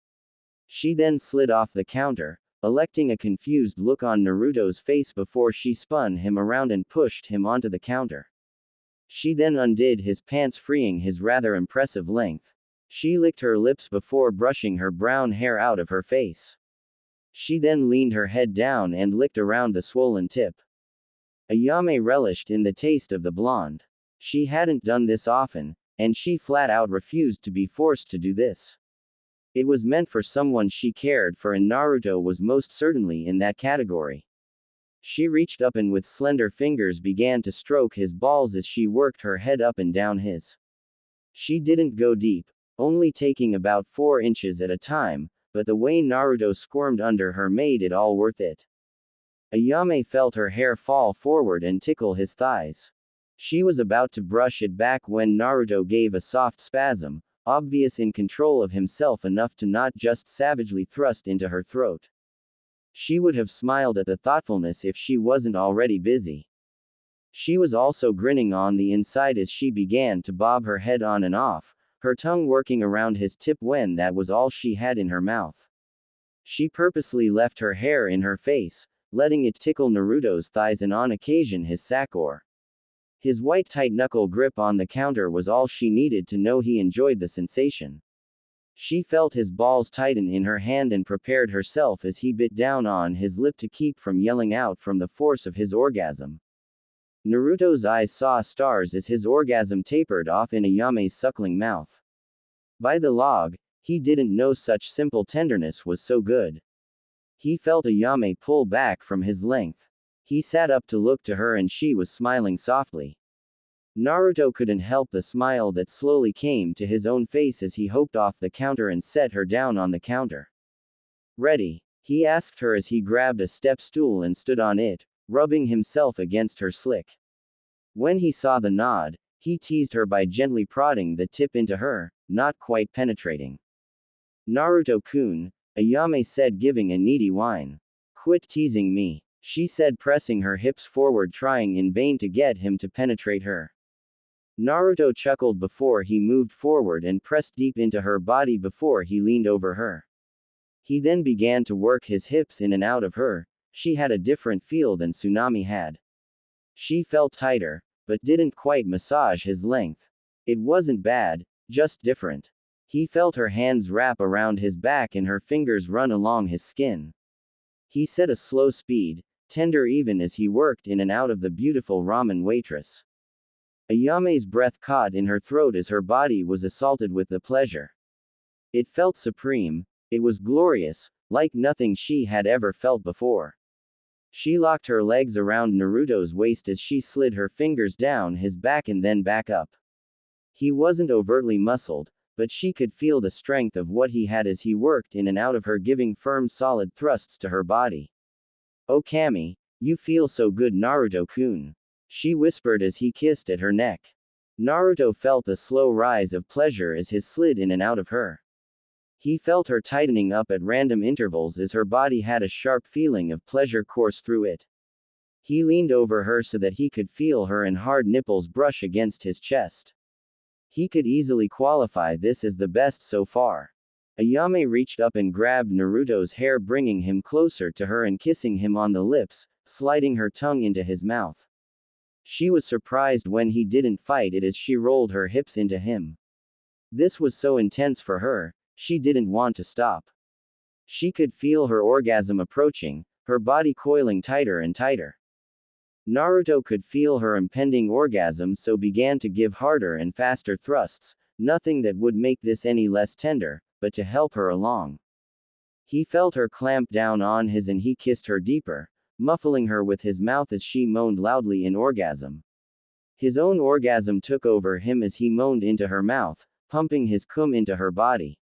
She then slid off the counter, electing a confused look on Naruto's face before she spun him around and pushed him onto the counter. She then undid his pants, freeing his rather impressive length. She licked her lips before brushing her brown hair out of her face. She then leaned her head down and licked around the swollen tip. Ayame relished in the taste of the blonde. She hadn't done this often, and she flat out refused to be forced to do this. It was meant for someone she cared for, and Naruto was most certainly in that category. She reached up and with slender fingers began to stroke his balls as she worked her head up and down his. She didn't go deep, only taking about 4 inches at a time, but the way Naruto squirmed under her made it all worth it. Ayame felt her hair fall forward and tickle his thighs. She was about to brush it back when Naruto gave a soft spasm, obvious in control of himself enough to not just savagely thrust into her throat. She would have smiled at the thoughtfulness if she wasn't already busy. She was also grinning on the inside as she began to bob her head on and off, her tongue working around his tip when that was all she had in her mouth. She purposely left her hair in her face, letting it tickle Naruto's thighs and on occasion his sakor. His white tight knuckle grip on the counter was all she needed to know he enjoyed the sensation. She felt his balls tighten in her hand and prepared herself as he bit down on his lip to keep from yelling out from the force of his orgasm. Naruto's eyes saw stars as his orgasm tapered off in Ayame's suckling mouth. By the log, he didn't know such simple tenderness was so good. He felt Ayame pull back from his length. He sat up to look to her and she was smiling softly. Naruto couldn't help the smile that slowly came to his own face as he hopped off the counter and set her down on the counter. "Ready?" he asked her as he grabbed a step stool and stood on it, rubbing himself against her slick. When he saw the nod, he teased her by gently prodding the tip into her, not quite penetrating. "Naruto-kun," Ayame said, giving a needy whine. "Quit teasing me," she said, pressing her hips forward, trying in vain to get him to penetrate her. Naruto chuckled before he moved forward and pressed deep into her body before he leaned over her. He then began to work his hips in and out of her. She had a different feel than Tsunami had. She felt tighter, but didn't quite massage his length. It wasn't bad, just different. He felt her hands wrap around his back and her fingers run along his skin. He set a slow speed, tender even as he worked in and out of the beautiful ramen waitress. Ayame's breath caught in her throat as her body was assaulted with the pleasure. It felt supreme, it was glorious, like nothing she had ever felt before. She locked her legs around Naruto's waist as she slid her fingers down his back and then back up. He wasn't overtly muscled, but she could feel the strength of what he had as he worked in and out of her, giving firm solid thrusts to her body. "Oh Kami, you feel so good, Naruto-kun," she whispered as he kissed at her neck. Naruto felt the slow rise of pleasure as his slid in and out of her. He felt her tightening up at random intervals as her body had a sharp feeling of pleasure course through it. He leaned over her so that he could feel her and hard nipples brush against his chest. He could easily qualify this as the best so far. Ayame reached up and grabbed Naruto's hair, bringing him closer to her and kissing him on the lips, sliding her tongue into his mouth. She was surprised when he didn't fight it as she rolled her hips into him. This was so intense for her, she didn't want to stop. She could feel her orgasm approaching, her body coiling tighter and tighter. Naruto could feel her impending orgasm, so began to give harder and faster thrusts, nothing that would make this any less tender, but to help her along. He felt her clamp down on his and he kissed her deeper, muffling her with his mouth as she moaned loudly in orgasm. His own orgasm took over him as he moaned into her mouth, pumping his cum into her body.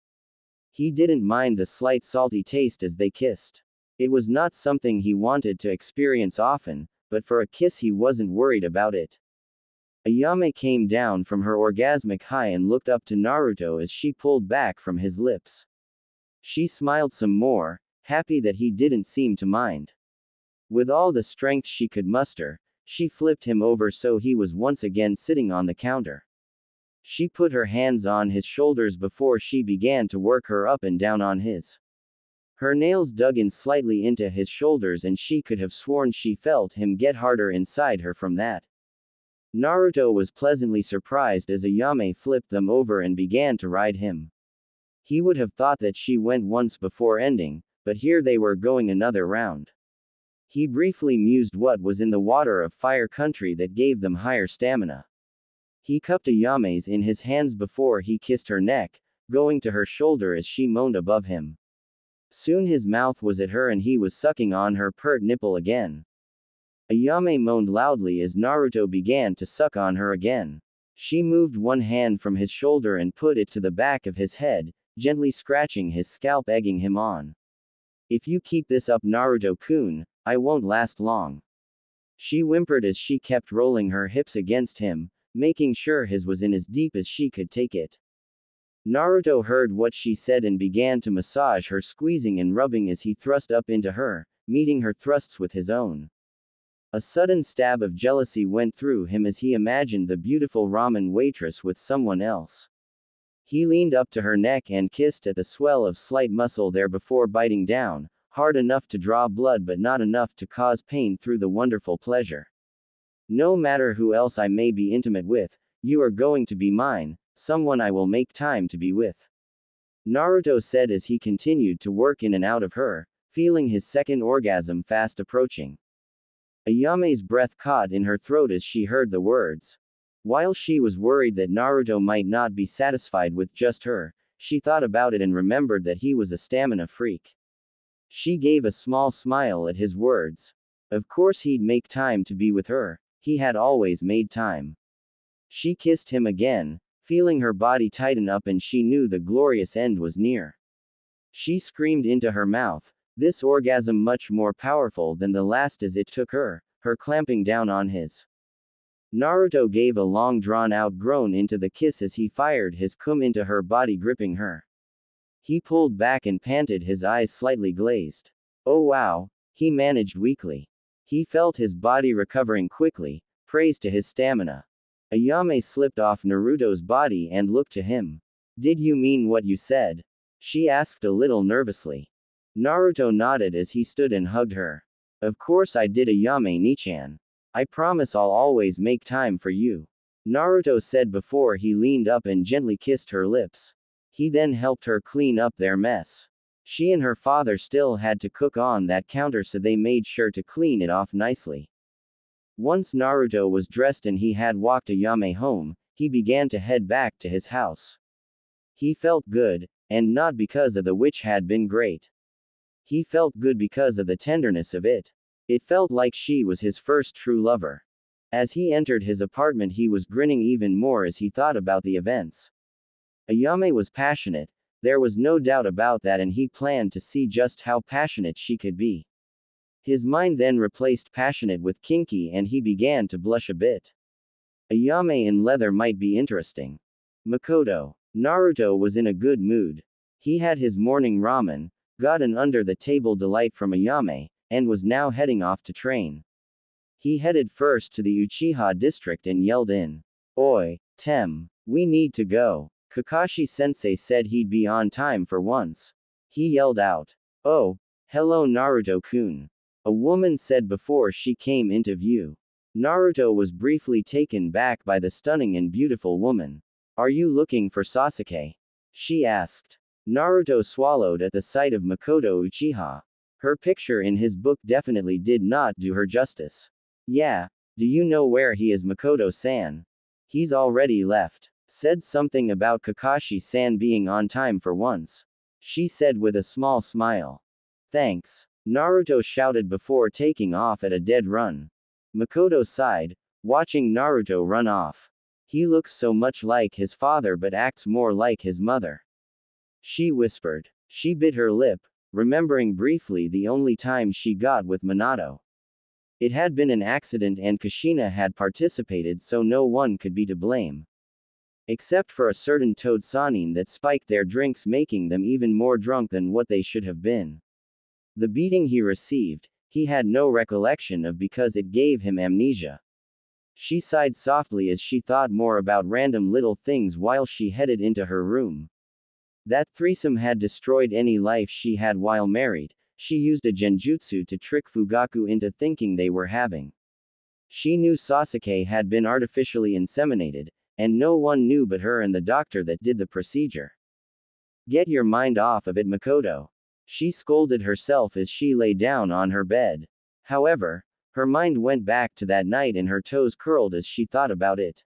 He didn't mind the slight salty taste as they kissed. It was not something he wanted to experience often, but for a kiss he wasn't worried about it. Ayame came down from her orgasmic high and looked up to Naruto as she pulled back from his lips. She smiled some more, happy that he didn't seem to mind. With all the strength she could muster, she flipped him over so he was once again sitting on the counter. She put her hands on his shoulders before she began to work her up and down on his. Her nails dug in slightly into his shoulders and she could have sworn she felt him get harder inside her from that. Naruto was pleasantly surprised as Ayame flipped them over and began to ride him. He would have thought that she went once before ending, but here they were going another round. He briefly mused what was in the water of fire country that gave them higher stamina. He cupped Ayame's in his hands before he kissed her neck, going to her shoulder as she moaned above him. Soon his mouth was at her and he was sucking on her pert nipple again. Ayame moaned loudly as Naruto began to suck on her again. She moved one hand from his shoulder and put it to the back of his head, gently scratching his scalp, egging him on. "If you keep this up, Naruto-kun, I won't last long." She whimpered as she kept rolling her hips against him, making sure his was in as deep as she could take it. Naruto heard what she said and began to massage her, squeezing and rubbing as he thrust up into her, meeting her thrusts with his own. A sudden stab of jealousy went through him as he imagined the beautiful ramen waitress with someone else. He leaned up to her neck and kissed at the swell of slight muscle there before biting down, hard enough to draw blood but not enough to cause pain through the wonderful pleasure. "No matter who else I may be intimate with, you are going to be mine, someone I will make time to be with," Naruto said as he continued to work in and out of her, feeling his second orgasm fast approaching. Ayame's breath caught in her throat as she heard the words. While she was worried that Naruto might not be satisfied with just her, she thought about it and remembered that he was a stamina freak. She gave a small smile at his words. Of course he'd make time to be with her, he had always made time. She kissed him again, feeling her body tighten up, and she knew the glorious end was near. She screamed into her mouth, this orgasm much more powerful than the last as it took her clamping down on his. Naruto gave a long drawn-out groan into the kiss as he fired his cum into her body, gripping her. He pulled back and panted, his eyes slightly glazed. "Oh wow," he managed weakly. He felt his body recovering quickly, praise to his stamina. Ayame slipped off Naruto's body and looked to him. "Did you mean what you said?" she asked a little nervously. Naruto nodded as he stood and hugged her. "Of course I did, Ayame-nichan. I promise I'll always make time for you," Naruto said before he leaned up and gently kissed her lips. He then helped her clean up their mess. She and her father still had to cook on that counter, so they made sure to clean it off nicely. Once Naruto was dressed and he had walked Ayame home, he began to head back to his house. He felt good, and not because of the witch had been great. He felt good because of the tenderness of it. It felt like she was his first true lover. As he entered his apartment, he was grinning even more as he thought about the events. Ayame was passionate, there was no doubt about that, and he planned to see just how passionate she could be. His mind then replaced passionate with kinky and he began to blush a bit. Ayame in leather might be interesting. Makoto. Naruto was in a good mood. He had his morning ramen, got an under-the-table delight from Ayame, and was now heading off to train. He headed first to the Uchiha district and yelled in. Oi, Tem. We need to go. Kakashi-sensei said he'd be on time for once. He yelled out. Oh, hello Naruto-kun. A woman said before she came into view. Naruto was briefly taken back by the stunning and beautiful woman. Are you looking for Sasuke? She asked. Naruto swallowed at the sight of Makoto Uchiha. Her picture in his book definitely did not do her justice. Yeah, do you know where he is? Makoto-san? He's already left. Said something about Kakashi-san being on time for once. She said with a small smile. Thanks. Naruto shouted before taking off at a dead run. Makoto sighed, watching Naruto run off. He looks so much like his father but acts more like his mother. She whispered. She bit her lip, remembering briefly the only time she got with Minato. It had been an accident and Kushina had participated, so no one could be to blame. Except for a certain toad Sanin that spiked their drinks, making them even more drunk than what they should have been. The beating he received, he had no recollection of because it gave him amnesia. She sighed softly as she thought more about random little things while she headed into her room. That threesome had destroyed any life she had while married. She used a genjutsu to trick Fugaku into thinking they were having. She knew Sasuke had been artificially inseminated, and no one knew but her and the doctor that did the procedure. Get your mind off of it, Makoto. She scolded herself as she lay down on her bed. However, her mind went back to that night and her toes curled as she thought about it.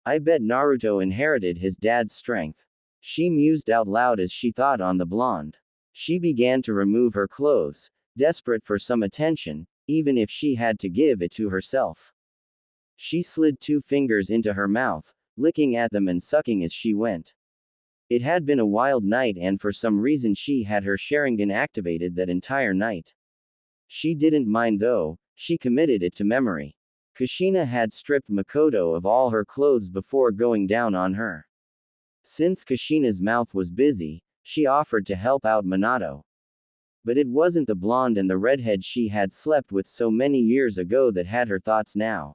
I bet Naruto inherited his dad's strength. She mused out loud as she thought on the blonde. She began to remove her clothes, desperate for some attention, even if she had to give it to herself. She slid 2 fingers into her mouth, licking at them and sucking as she went. It had been a wild night and for some reason she had her Sharingan activated that entire night. She didn't mind though, she committed it to memory. Kushina had stripped Makoto of all her clothes before going down on her. Since Kushina's mouth was busy, she offered to help out Minato. But it wasn't the blonde and the redhead she had slept with so many years ago that had her thoughts now.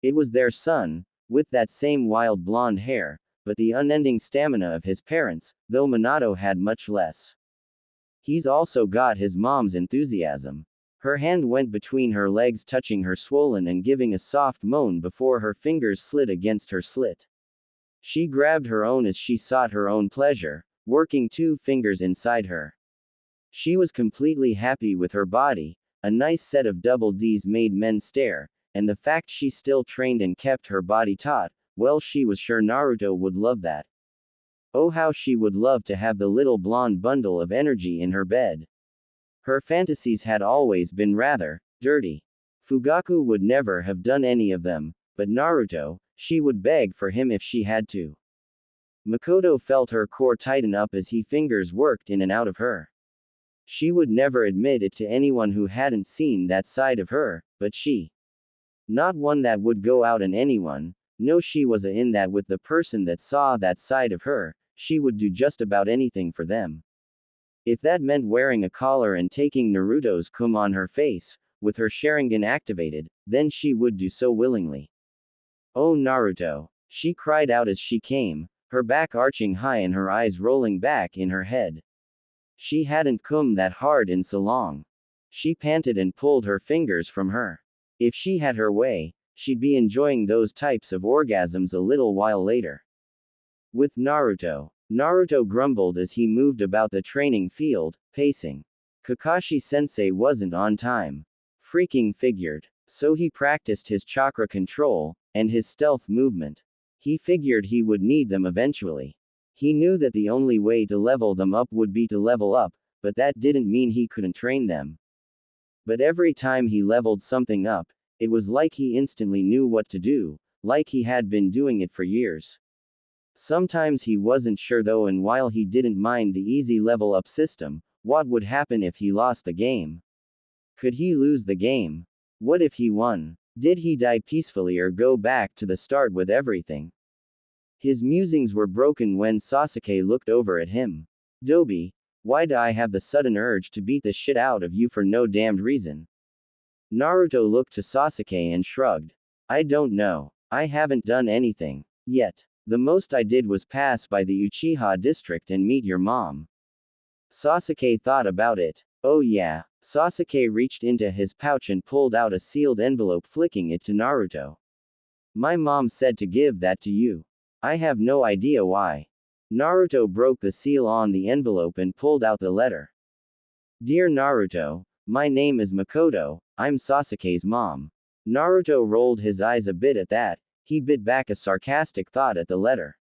It was their son, with that same wild blonde hair, but the unending stamina of his parents, though Minato had much less. He's also got his mom's enthusiasm. Her hand went between her legs, touching her swollen and giving a soft moan before her fingers slid against her slit. She grabbed her own as she sought her own pleasure, working 2 fingers inside her. She was completely happy with her body. A nice set of double Ds made men stare, and the fact she still trained and kept her body taut, well, she was sure Naruto would love that. Oh, how she would love to have the little blonde bundle of energy in her bed. Her fantasies had always been rather dirty. Fugaku would never have done any of them, but Naruto, she would beg for him if she had to. Makoto felt her core tighten up as he fingers worked in and out of her. She would never admit it to anyone who hadn't seen that side of her, but she. Not one that would go out on anyone. No, she was in that with the person that saw that side of her, she would do just about anything for them. If that meant wearing a collar and taking Naruto's cum on her face, with her Sharingan activated, then she would do so willingly. Oh Naruto, she cried out as she came, her back arching high and her eyes rolling back in her head. She hadn't cum that hard in so long. She panted and pulled her fingers from her. If she had her way, she'd be enjoying those types of orgasms a little while later. With Naruto. Naruto grumbled as he moved about the training field, pacing. Kakashi-sensei wasn't on time. Freaking figured. So he practiced his chakra control, and his stealth movement. He figured he would need them eventually. He knew that the only way to level them up would be to level up, but that didn't mean he couldn't train them. But every time he leveled something up, it was like he instantly knew what to do, like he had been doing it for years. Sometimes he wasn't sure though, and while he didn't mind the easy level up system, what would happen if he lost the game? Could he lose the game? What if he won? Did he die peacefully or go back to the start with everything? His musings were broken when Sasuke looked over at him. Dobi, why do I have the sudden urge to beat the shit out of you for no damned reason? Naruto looked to Sasuke and shrugged. I don't know. I haven't done anything yet. The most I did was pass by the Uchiha district and meet your mom. Sasuke thought about it. Oh yeah. Sasuke reached into his pouch and pulled out a sealed envelope, flicking it to Naruto. My mom said to give that to you. I have no idea why. Naruto broke the seal on the envelope and pulled out the letter. Dear Naruto, my name is Makoto, I'm Sasuke's mom. Naruto rolled his eyes a bit at that. He bit back a sarcastic thought at the letter.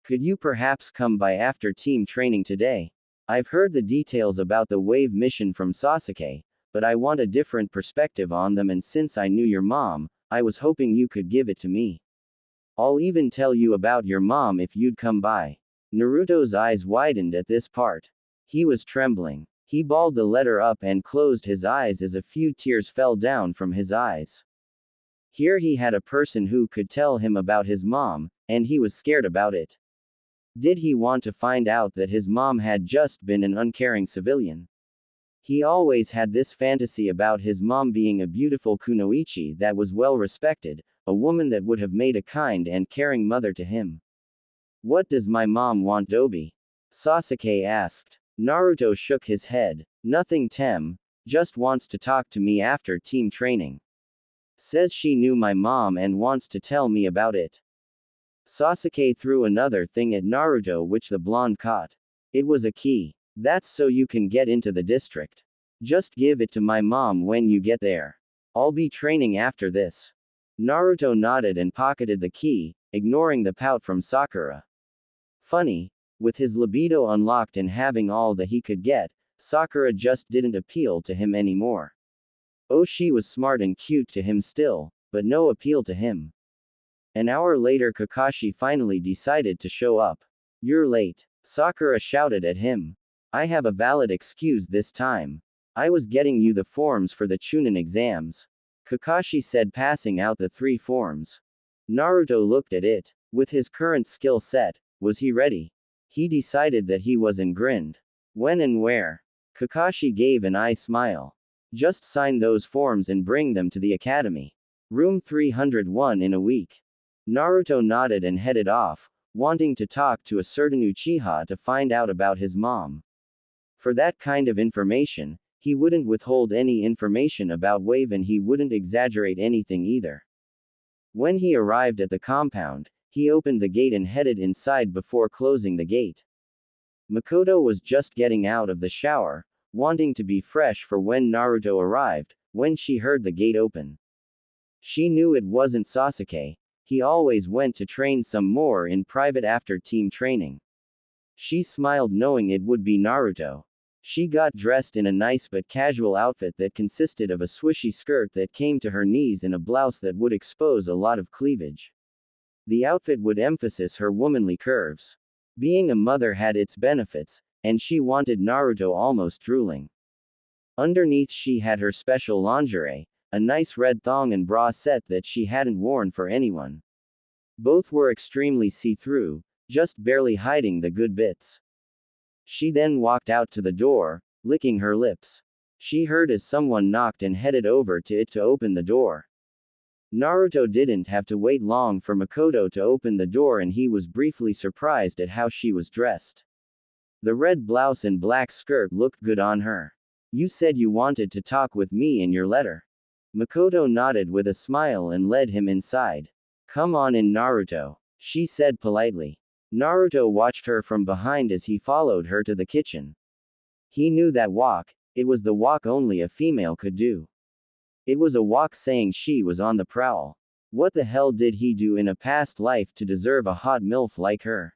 Could you perhaps come by after team training today? I've heard the details about the wave mission from Sasuke, but I want a different perspective on them, and since I knew your mom, I was hoping you could give it to me. I'll even tell you about your mom if you'd come by. Naruto's eyes widened at this part. He was trembling. He balled the letter up and closed his eyes as a few tears fell down from his eyes. Here he had a person who could tell him about his mom, and he was scared about it. Did he want to find out that his mom had just been an uncaring civilian? He always had this fantasy about his mom being a beautiful kunoichi that was well respected, a woman that would have made a kind and caring mother to him. What does my mom want, Dobi? Sasuke asked. Naruto shook his head. Nothing, Tem. Just wants to talk to me after team training. Says she knew my mom and wants to tell me about it. Sasuke threw another thing at Naruto, which the blonde caught. It was a key. That's so you can get into the district. Just give it to my mom when you get there. I'll be training after this. Naruto nodded and pocketed the key, ignoring the pout from Sakura. Funny, with his libido unlocked and having all that he could get, Sakura just didn't appeal to him anymore. Oh, she was smart and cute to him still, but no appeal to him. An hour later, Kakashi finally decided to show up. You're late. Sakura shouted at him. I have a valid excuse this time. I was getting you the forms for the Chunin exams. Kakashi said, passing out the 3 forms. Naruto looked at it. With his current skill set, was he ready? He decided that he was and grinned. When and where? Kakashi gave an eye smile. Just sign those forms and bring them to the academy. Room 301 in a week. Naruto nodded and headed off, wanting to talk to a certain Uchiha to find out about his mom. For that kind of information, he wouldn't withhold any information about Wave, and he wouldn't exaggerate anything either. When he arrived at the compound, he opened the gate and headed inside before closing the gate. Makoto was just getting out of the shower, wanting to be fresh for when Naruto arrived, when she heard the gate open. She knew it wasn't Sasuke. He always went to train some more in private after team training. She smiled knowing it would be Naruto. She got dressed in a nice but casual outfit that consisted of a swishy skirt that came to her knees and a blouse that would expose a lot of cleavage. The outfit would emphasize her womanly curves. Being a mother had its benefits, and she wanted Naruto almost drooling. Underneath she had her special lingerie, a nice red thong and bra set that she hadn't worn for anyone. Both were extremely see-through, just barely hiding the good bits. She then walked out to the door, licking her lips. She heard as someone knocked and headed over to it to open the door. Naruto didn't have to wait long for Makoto to open the door, and he was briefly surprised at how she was dressed. The red blouse and black skirt looked good on her. You said you wanted to talk with me in your letter. Makoto nodded with a smile and led him inside. Come on in, Naruto, she said politely. Naruto watched her from behind as he followed her to the kitchen. He knew that walk, it was the walk only a female could do. It was a walk saying she was on the prowl. What the hell did he do in a past life to deserve a hot MILF like her?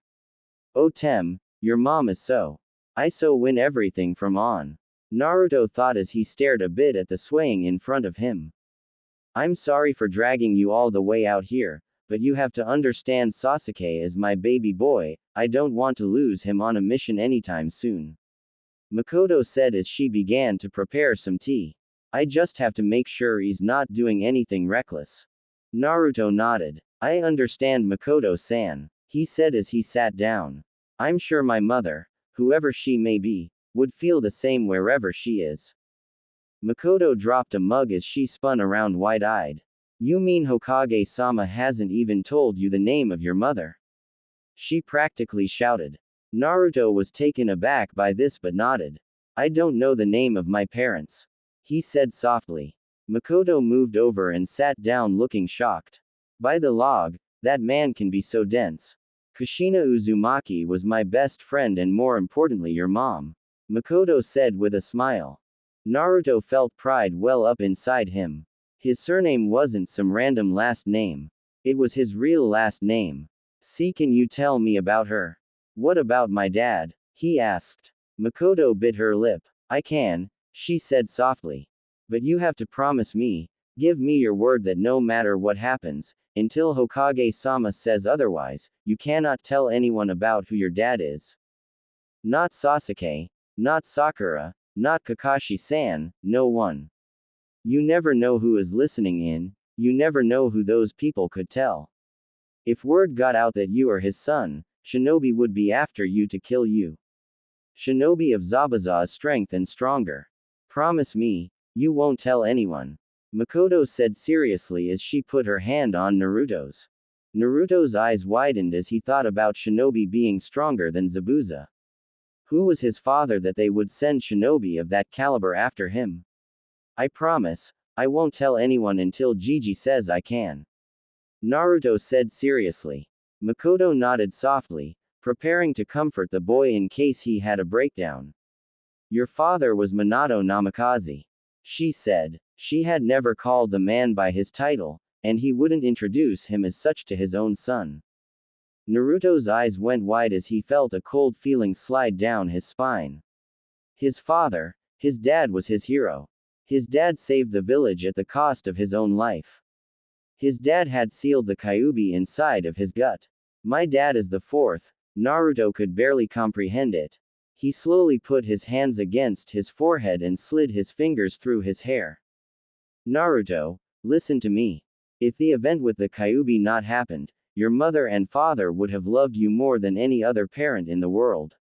Oh Tem, your mom is so. I so win everything from on. Naruto thought as he stared a bit at the swaying in front of him. I'm sorry for dragging you all the way out here, but you have to understand Sasuke is my baby boy, I don't want to lose him on a mission anytime soon. Makoto said as she began to prepare some tea. I just have to make sure he's not doing anything reckless. Naruto nodded. I understand Makoto-san, he said as he sat down. I'm sure my mother, whoever she may be, would feel the same wherever she is. Makoto dropped a mug as she spun around wide-eyed. You mean Hokage-sama hasn't even told you the name of your mother? She practically shouted. Naruto was taken aback by this but nodded. I don't know the name of my parents, he said softly. Makoto moved over and sat down looking shocked. By the log, that man can be so dense. Kushina Uzumaki was my best friend and more importantly your mom, Makoto said with a smile. Naruto felt pride well up inside him. His surname wasn't some random last name. It was his real last name. See, can you tell me about her? What about my dad? He asked. Makoto bit her lip. I can, she said softly. But you have to promise me, give me your word that no matter what happens, until Hokage-sama says otherwise, you cannot tell anyone about who your dad is. Not Sasuke, not Sakura, not Kakashi-san, no one. You never know who is listening in, you never know who those people could tell. If word got out that you are his son, Shinobi would be after you to kill you. Shinobi of Zabuza's strength and stronger. Promise me, you won't tell anyone. Makoto said seriously as she put her hand on Naruto's. Naruto's eyes widened as he thought about Shinobi being stronger than Zabuza. Who was his father that they would send Shinobi of that caliber after him? I promise, I won't tell anyone until Gigi says I can. Naruto said seriously. Makoto nodded softly, preparing to comfort the boy in case he had a breakdown. Your father was Minato Namikaze, she said. She had never called the man by his title, and he wouldn't introduce him as such to his own son. Naruto's eyes went wide as he felt a cold feeling slide down his spine. His father, his dad was his hero. His dad saved the village at the cost of his own life. His dad had sealed the Kyuubi inside of his gut. My dad is the fourth. Naruto could barely comprehend it. He slowly put his hands against his forehead and slid his fingers through his hair. Naruto, listen to me. If the event with the Kyuubi not happened, your mother and father would have loved you more than any other parent in the world.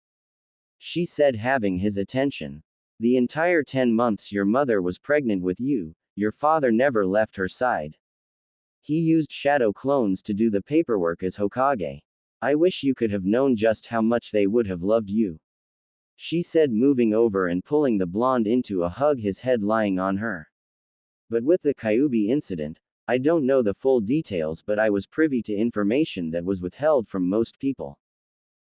She said, having his attention. The entire 10 months your mother was pregnant with you, your father never left her side. He used shadow clones to do the paperwork as Hokage. I wish you could have known just how much they would have loved you. She said, moving over and pulling the blonde into a hug, his head lying on her. But with the Kyuubi incident, I don't know the full details, but I was privy to information that was withheld from most people.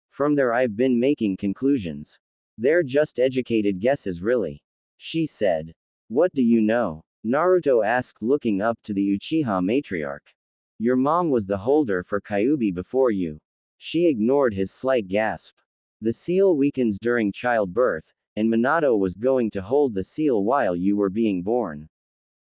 From there I've been making conclusions. They're just educated guesses really. She said. What do you know? Naruto asked, looking up to the Uchiha matriarch. Your mom was the holder for Kyuubi before you. She ignored his slight gasp. The seal weakens during childbirth, and Minato was going to hold the seal while you were being born.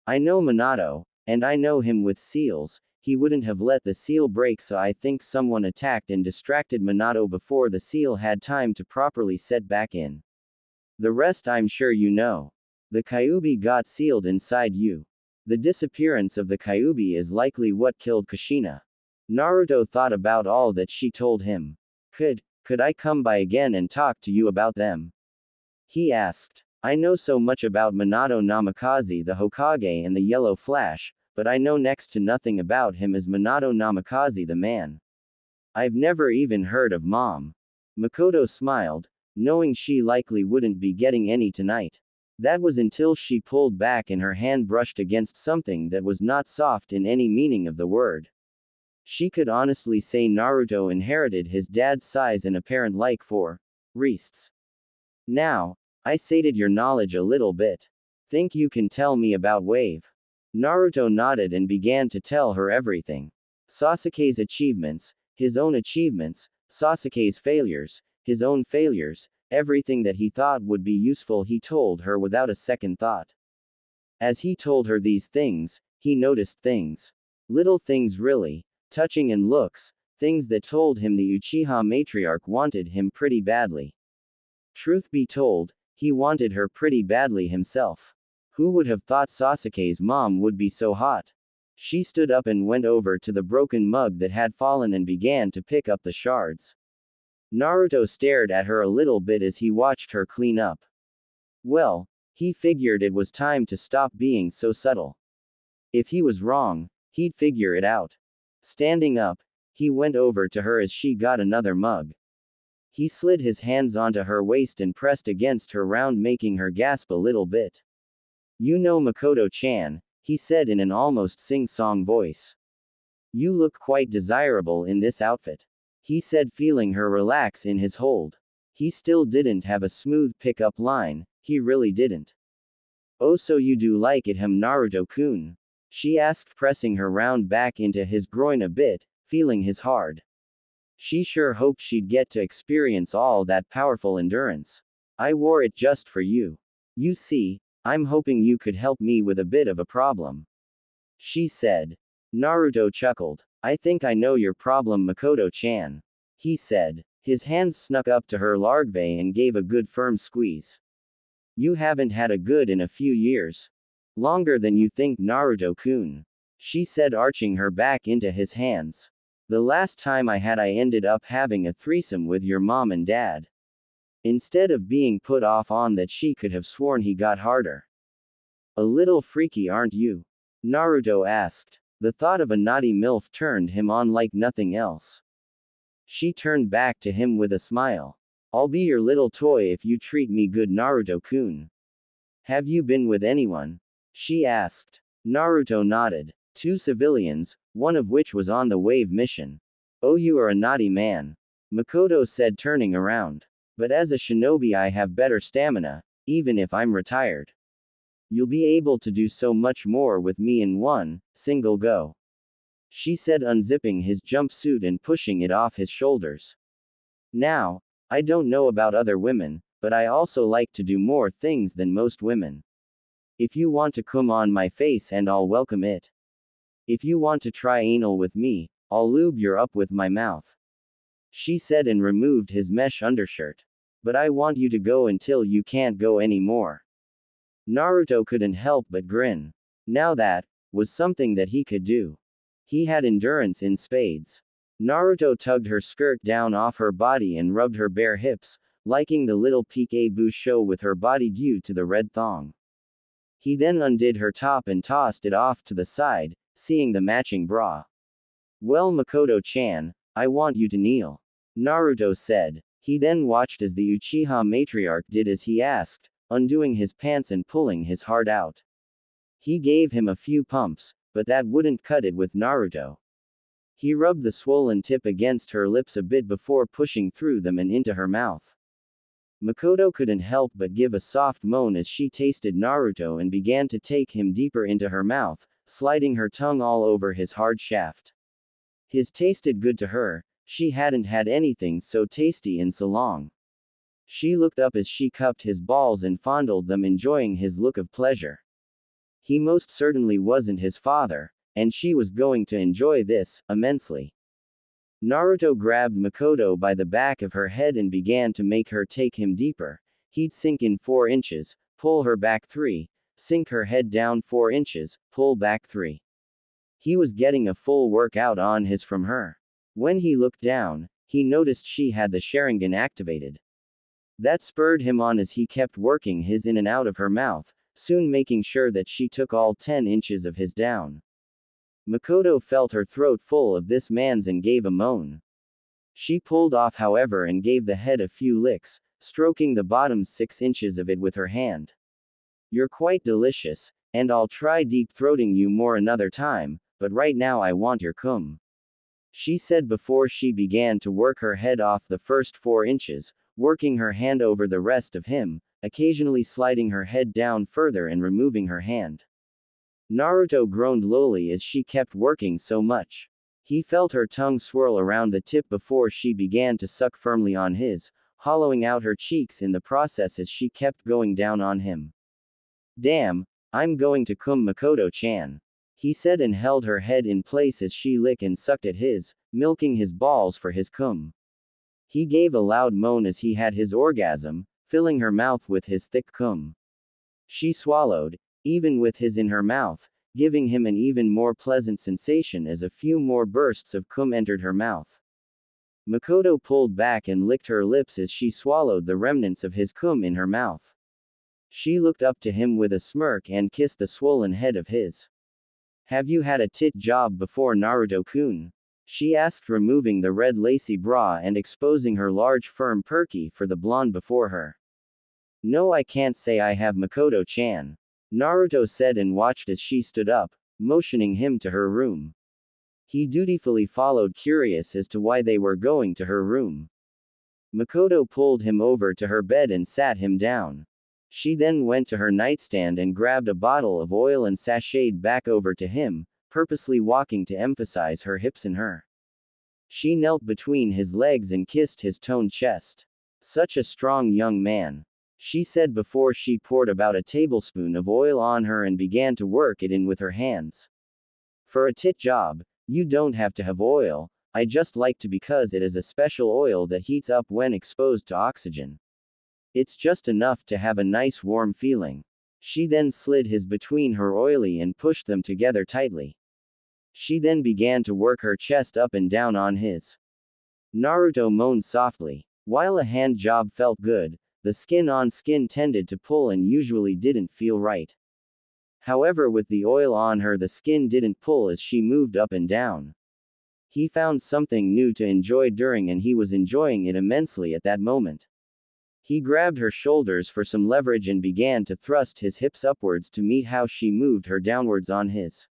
I know Minato, and I know him with seals. He wouldn't have let the seal break, so I think someone attacked and distracted Minato before the seal had time to properly set back in. The rest I'm sure you know. The Kyuubi got sealed inside you. The disappearance of the Kyuubi is likely what killed Kushina. Naruto thought about all that she told him. Could I come by again and talk to you about them? He asked. I know so much about Minato Namikaze the Hokage and the Yellow Flash, but I know next to nothing about him as Minato Namikaze the man. I've never even heard of Mom. Makoto smiled, knowing she likely wouldn't be getting any tonight. That was until she pulled back and her hand brushed against something that was not soft in any meaning of the word. She could honestly say Naruto inherited his dad's size and apparent like for reasts. Now, I sated your knowledge a little bit. Think you can tell me about Wave? Naruto nodded and began to tell her everything. Sasuke's achievements, his own achievements, Sasuke's failures, his own failures, everything that he thought would be useful he told her without a second thought. As he told her these things, he noticed things. Little things really, touching in looks, things that told him the Uchiha matriarch wanted him pretty badly. Truth be told, he wanted her pretty badly himself. Who would have thought Sasuke's mom would be so hot? She stood up and went over to the broken mug that had fallen and began to pick up the shards. Naruto stared at her a little bit as he watched her clean up. Well, he figured it was time to stop being so subtle. If he was wrong, he'd figure it out. Standing up, he went over to her as she got another mug. He slid his hands onto her waist and pressed against her round, making her gasp a little bit. You know Makoto-chan, he said in an almost sing-song voice. You look quite desirable in this outfit, he said, feeling her relax in his hold. He still didn't have a smooth pick-up line, he really didn't. Oh, so you do like it, Naruto-kun? She asked, pressing her round back into his groin a bit, feeling his hard. She sure hoped she'd get to experience all that powerful endurance. I wore it just for you. You see, I'm hoping you could help me with a bit of a problem, she said. Naruto chuckled. I think I know your problem, Makoto-chan, he said. His hands snuck up to her larvae and gave a good firm squeeze. You haven't had a good in a few years. Longer than you think, Naruto-kun, she said, arching her back into his hands. The last time I ended up having a threesome with your mom and dad. Instead of being put off on that, she could have sworn he got harder. A little freaky, aren't you? Naruto asked. The thought of a naughty MILF turned him on like nothing else. She turned back to him with a smile. I'll be your little toy if you treat me good, Naruto-kun. Have you been with anyone? She asked. Naruto nodded. 2 civilians, one of which was on the Wave mission. Oh, you are a naughty man, Makoto said, turning around. But as a shinobi I have better stamina, even if I'm retired. You'll be able to do so much more with me in one single go, she said, unzipping his jumpsuit and pushing it off his shoulders. Now, I don't know about other women, but I also like to do more things than most women. If you want to come on my face and I'll welcome it. If you want to try anal with me, I'll lube your up with my mouth, she said, and removed his mesh undershirt. But I want you to go until you can't go anymore. Naruto couldn't help but grin. Now that was something that he could do. He had endurance in spades. Naruto tugged her skirt down off her body and rubbed her bare hips, liking the little peek-a-boo show with her body due to the red thong. He then undid her top and tossed it off to the side, seeing the matching bra. Well, Makoto-chan, I want you to kneel, Naruto said. He then watched as the Uchiha matriarch did as he asked, undoing his pants and pulling his heart out. He gave him a few pumps, but that wouldn't cut it with Naruto. He rubbed the swollen tip against her lips a bit before pushing through them and into her mouth. Makoto couldn't help but give a soft moan as she tasted Naruto and began to take him deeper into her mouth, sliding her tongue all over his hard shaft. His tasted good to her. She hadn't had anything so tasty in so long. She looked up as she cupped his balls and fondled them, enjoying his look of pleasure. He most certainly wasn't his father, and she was going to enjoy this immensely. Naruto grabbed Makoto by the back of her head and began to make her take him deeper. He'd sink in 4 inches, pull her back 3, sink her head down 4 inches, pull back 3. He was getting a full workout on his from her. When he looked down, he noticed she had the Sharingan activated. That spurred him on as he kept working his in and out of her mouth, soon making sure that she took all 10 inches of his down. Makoto felt her throat full of this man's and gave a moan. She pulled off, however, and gave the head a few licks, stroking the bottom 6 inches of it with her hand. You're quite delicious, and I'll try deep throating you more another time, but right now I want your cum. she said before she began to work her head off the first 4 inches, working her hand over the rest of him, occasionally sliding her head down further and removing her hand. Naruto groaned lowly as she kept working so much. He felt her tongue swirl around the tip before she began to suck firmly on his, hollowing out her cheeks in the process as she kept going down on him. Damn, I'm going to cum Makoto-chan. He said and held her head in place as she licked and sucked at his, milking his balls for his cum. He gave a loud moan as he had his orgasm, filling her mouth with his thick cum. She swallowed, even with his in her mouth, giving him an even more pleasant sensation as a few more bursts of cum entered her mouth. Makoto pulled back and licked her lips as she swallowed the remnants of his cum in her mouth. She looked up to him with a smirk and kissed the swollen head of his. Have you had a tit job before, Naruto-kun? She asked, removing the red lacy bra and exposing her large firm perky for the blonde before her. No, I can't say I have, Makoto-chan. Naruto said and watched as she stood up, motioning him to her room. He dutifully followed, curious as to why they were going to her room. Makoto pulled him over to her bed and sat him down. She then went to her nightstand and grabbed a bottle of oil and sashayed back over to him, purposely walking to emphasize her hips in her. She knelt between his legs and kissed his toned chest. Such a strong young man, she said before she poured about a tablespoon of oil on her and began to work it in with her hands. For a tit job, you don't have to have oil, I just like to because it is a special oil that heats up when exposed to oxygen. It's just enough to have a nice warm feeling. She then slid his between her oily and pushed them together tightly. She then began to work her chest up and down on his. Naruto moaned softly. While a hand job felt good, the skin on skin tended to pull and usually didn't feel right. However, with the oil on her, the skin didn't pull as she moved up and down. He found something new to enjoy during, and he was enjoying it immensely at that moment. He grabbed her shoulders for some leverage and began to thrust his hips upwards to meet how she moved her downwards on his.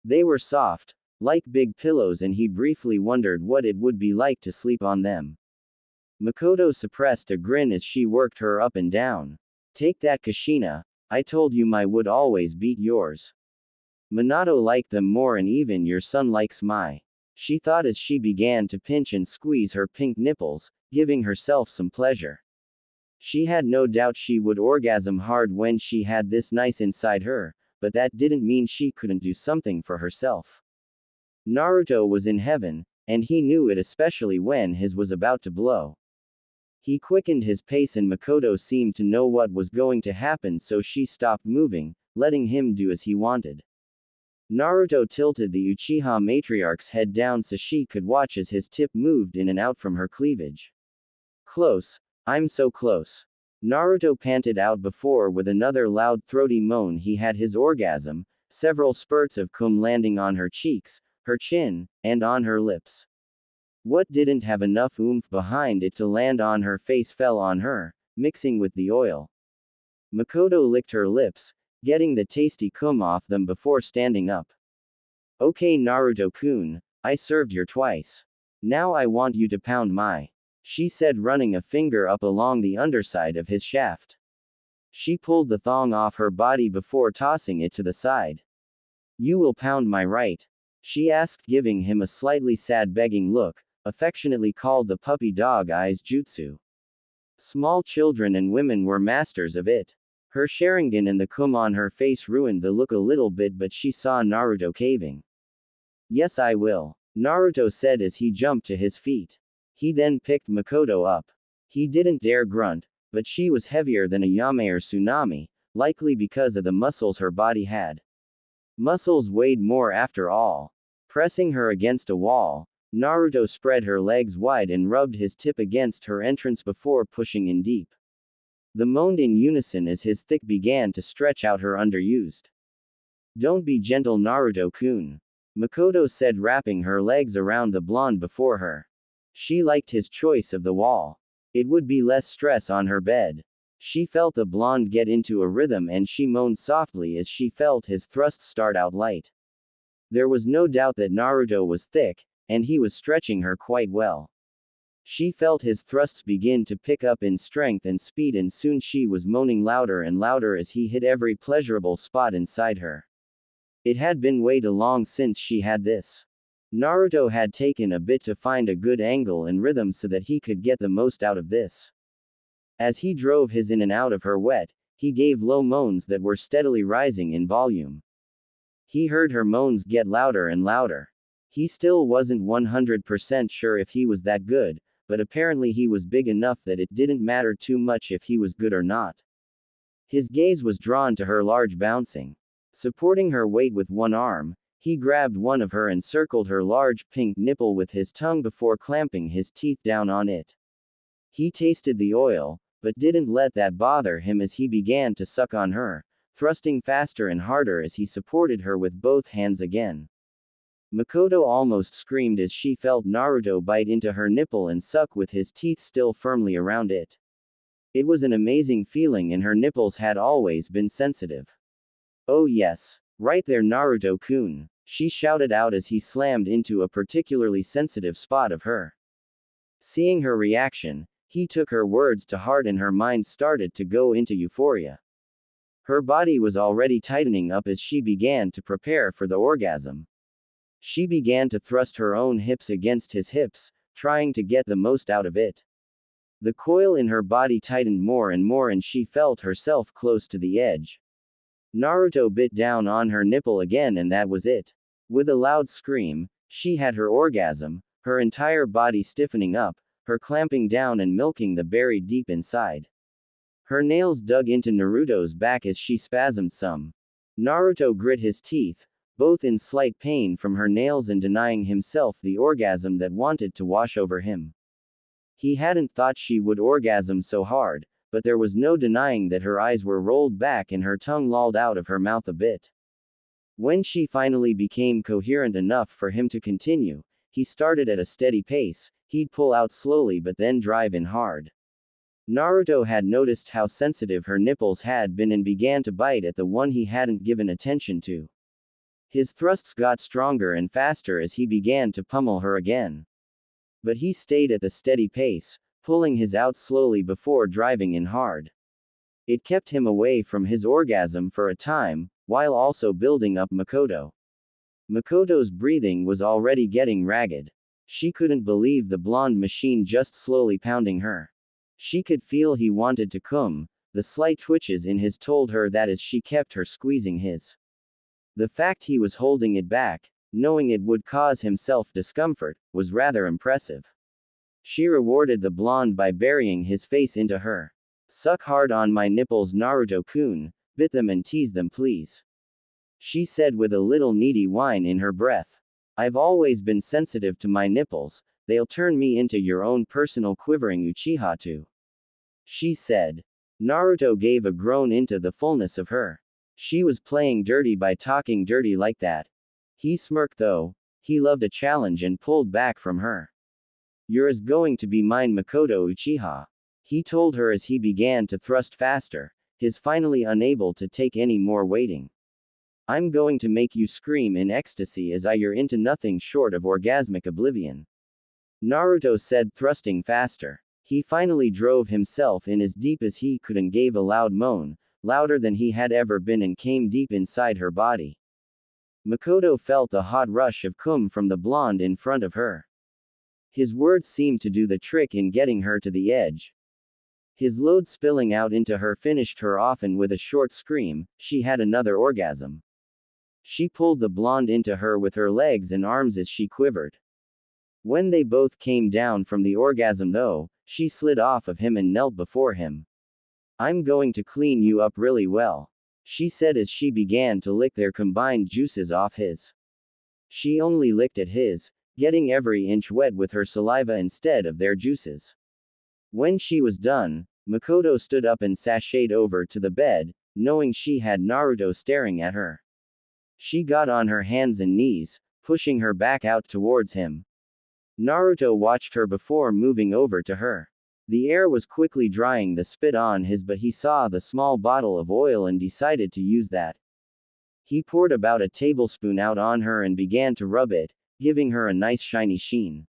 They were soft, like big pillows, and he briefly wondered what it would be like to sleep on them. Makoto suppressed a grin as she worked her up and down. Take that, Kushina. I told you my would always beat yours. Minato liked them more, and even your son likes my. She thought as she began to pinch and squeeze her pink nipples, giving herself some pleasure. She had no doubt she would orgasm hard when she had this nice inside her, but that didn't mean she couldn't do something for herself. Naruto was in heaven, and he knew it, especially when his was about to blow. He quickened his pace and Makoto seemed to know what was going to happen, so she stopped moving, letting him do as he wanted. Naruto tilted the Uchiha matriarch's head down so she could watch as his tip moved in and out from her cleavage. Close. I'm so close. Naruto panted out before with another loud throaty moan he had his orgasm, several spurts of cum landing on her cheeks, her chin, and on her lips. What didn't have enough oomph behind it to land on her face fell on her, mixing with the oil. Makoto licked her lips, getting the tasty cum off them before standing up. Okay, Naruto-kun, I served your twice. Now I want you to pound my. She said, running a finger up along the underside of his shaft. She pulled the thong off her body before tossing it to the side. You will pound my right? She asked, giving him a slightly sad begging look, affectionately called the puppy dog eyes jutsu. Small children and women were masters of it. Her Sharingan and the cum on her face ruined the look a little bit, but she saw Naruto caving. Yes, I will, Naruto said as he jumped to his feet. He then picked Makoto up. He didn't dare grunt, but she was heavier than a Yame or Tsunami, likely because of the muscles her body had. Muscles weighed more after all. Pressing her against a wall, Naruto spread her legs wide and rubbed his tip against her entrance before pushing in deep. They moaned in unison as his thick began to stretch out her underused. Don't be gentle, Naruto-kun, Makoto said, wrapping her legs around the blonde before her. She liked his choice of the wall. It would be less stress on her bed. She felt the blonde get into a rhythm and she moaned softly as she felt his thrust start out light. There was no doubt that Naruto was thick, and he was stretching her quite well. She felt his thrusts begin to pick up in strength and speed, and soon she was moaning louder and louder as he hit every pleasurable spot inside her. It had been way too long since she had this. Naruto had taken a bit to find a good angle and rhythm so that he could get the most out of this. As he drove his in and out of her wet, he gave low moans that were steadily rising in volume. He heard her moans get louder and louder. He still wasn't 100% sure if he was that good, but apparently he was big enough that it didn't matter too much if he was good or not. His gaze was drawn to her large bouncing. Supporting her weight with one arm, he grabbed one of her and circled her large pink nipple with his tongue before clamping his teeth down on it. He tasted the oil, but didn't let that bother him as he began to suck on her, thrusting faster and harder as he supported her with both hands again. Makoto almost screamed as she felt Naruto bite into her nipple and suck with his teeth still firmly around it. It was an amazing feeling, and her nipples had always been sensitive. "Oh yes. Right there, Naruto-kun," she shouted out as he slammed into a particularly sensitive spot of her. Seeing her reaction, he took her words to heart and her mind started to go into euphoria. Her body was already tightening up as she began to prepare for the orgasm. She began to thrust her own hips against his hips, trying to get the most out of it. The coil in her body tightened more and more and she felt herself close to the edge. Naruto bit down on her nipple again and that was it. With a loud scream, she had her orgasm, her entire body stiffening up, her clamping down and milking the berry deep inside. Her nails dug into Naruto's back as she spasmed some. Naruto grit his teeth, both in slight pain from her nails and denying himself the orgasm that wanted to wash over him. He hadn't thought she would orgasm so hard, but there was no denying that her eyes were rolled back and her tongue lolled out of her mouth a bit. When she finally became coherent enough for him to continue, he started at a steady pace. He'd pull out slowly but then drive in hard. Naruto had noticed how sensitive her nipples had been and began to bite at the one he hadn't given attention to. His thrusts got stronger and faster as he began to pummel her again. But he stayed at the steady pace, pulling his out slowly before driving in hard. It kept him away from his orgasm for a time, while also building up Makoto. Makoto's breathing was already getting ragged. She couldn't believe the blonde machine just slowly pounding her. She could feel he wanted to come. The slight twitches in his told her that as she kept her squeezing his. The fact he was holding it back, knowing it would cause himself discomfort, was rather impressive. She rewarded the blonde by burying his face into her. "Suck hard on my nipples, Naruto-kun, bit them and tease them please," she said with a little needy whine in her breath. "I've always been sensitive to my nipples, they'll turn me into your own personal quivering Uchiha too," she said. Naruto gave a groan into the fullness of her. She was playing dirty by talking dirty like that. He smirked though. He loved a challenge and pulled back from her. "You're going to be mine, Makoto Uchiha," he told her as he began to thrust faster, his finally unable to take any more waiting. "I'm going to make you scream in ecstasy as you're into nothing short of orgasmic oblivion," Naruto said, thrusting faster. He finally drove himself in as deep as he could and gave a loud moan, louder than he had ever been, and came deep inside her body. Makoto felt the hot rush of cum from the blonde in front of her. His words seemed to do the trick in getting her to the edge. His load spilling out into her finished her off, and with a short scream, she had another orgasm. She pulled the blonde into her with her legs and arms as she quivered. When they both came down from the orgasm though, she slid off of him and knelt before him. "I'm going to clean you up really well," she said as she began to lick their combined juices off his. She only licked at his, getting every inch wet with her saliva instead of their juices. When she was done, Makoto stood up and sashayed over to the bed, knowing she had Naruto staring at her. She got on her hands and knees, pushing her back out towards him. Naruto watched her before moving over to her. The air was quickly drying the spit on his, but he saw the small bottle of oil and decided to use that. He poured about a tablespoon out on her and began to rub it, giving her a nice shiny sheen.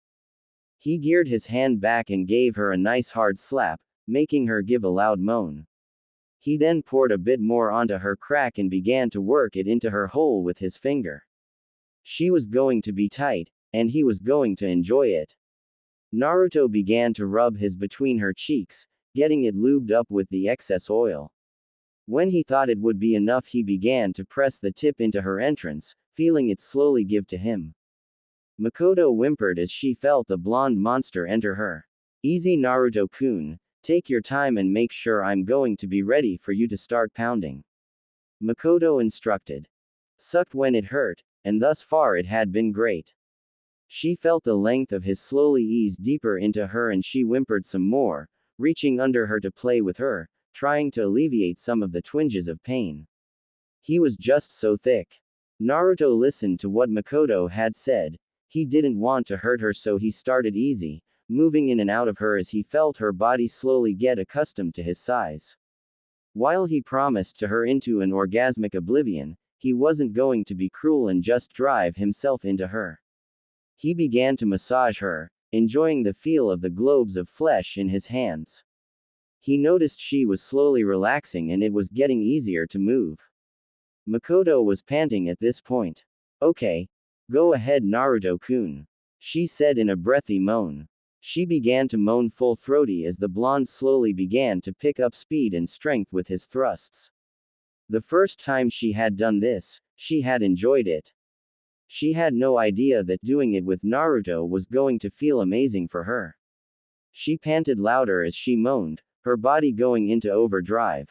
He geared his hand back and gave her a nice hard slap, making her give a loud moan. He then poured a bit more onto her crack and began to work it into her hole with his finger. She was going to be tight, and he was going to enjoy it. Naruto began to rub his between her cheeks, getting it lubed up with the excess oil. When he thought it would be enough, he began to press the tip into her entrance, feeling it slowly give to him. Makoto whimpered as she felt the blonde monster enter her. Easy Naruto-kun, take your time and make sure I'm going to be ready for you to start pounding. Makoto instructed. Sucked when it hurt, and thus far it had been great. She felt the length of his slowly ease deeper into her and she whimpered some more, reaching under her to play with her, trying to alleviate some of the twinges of pain. He was just so thick. Naruto listened to what Makoto had said. He didn't want to hurt her, so he started easy, moving in and out of her as he felt her body slowly get accustomed to his size. While he promised to her into an orgasmic oblivion, he wasn't going to be cruel and just drive himself into her. He began to massage her, enjoying the feel of the globes of flesh in his hands. He noticed she was slowly relaxing and it was getting easier to move. Makoto was panting at this point. Okay. Go ahead, Naruto-kun, she said in a breathy moan. She began to moan full-throaty as the blonde slowly began to pick up speed and strength with his thrusts. The first time she had done this, she had enjoyed it. She had no idea that doing it with Naruto was going to feel amazing for her. She panted louder as she moaned, her body going into overdrive.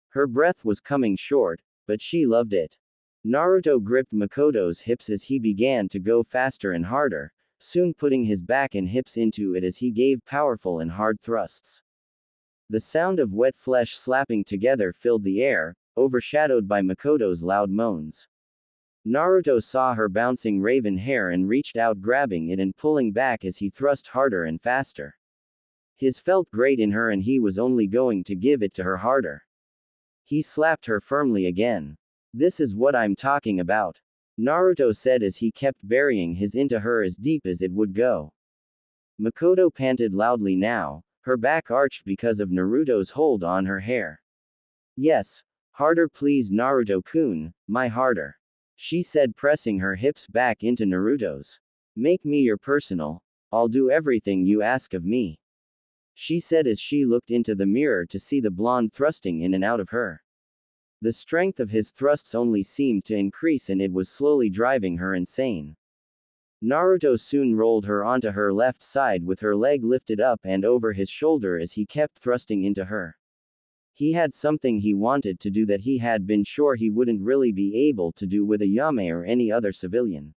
Her breath was coming short, but she loved it. Naruto gripped Makoto's hips as he began to go faster and harder, soon putting his back and hips into it as he gave powerful and hard thrusts. The sound of wet flesh slapping together filled the air, overshadowed by Makoto's loud moans. Naruto saw her bouncing raven hair and reached out, grabbing it and pulling back as he thrust harder and faster. His felt great in her and he was only going to give it to her harder. He slapped her firmly again. This is what I'm talking about, Naruto said as he kept burying his into her as deep as it would go. Makoto panted loudly now, her back arched because of Naruto's hold on her hair. Yes, harder please Naruto-kun, my harder, she said, pressing her hips back into Naruto's. Make me your personal, I'll do everything you ask of me, she said as she looked into the mirror to see the blonde thrusting in and out of her. The strength of his thrusts only seemed to increase and it was slowly driving her insane. Naruto soon rolled her onto her left side with her leg lifted up and over his shoulder as he kept thrusting into her. He had something he wanted to do that he had been sure he wouldn't really be able to do with a Yame or any other civilian.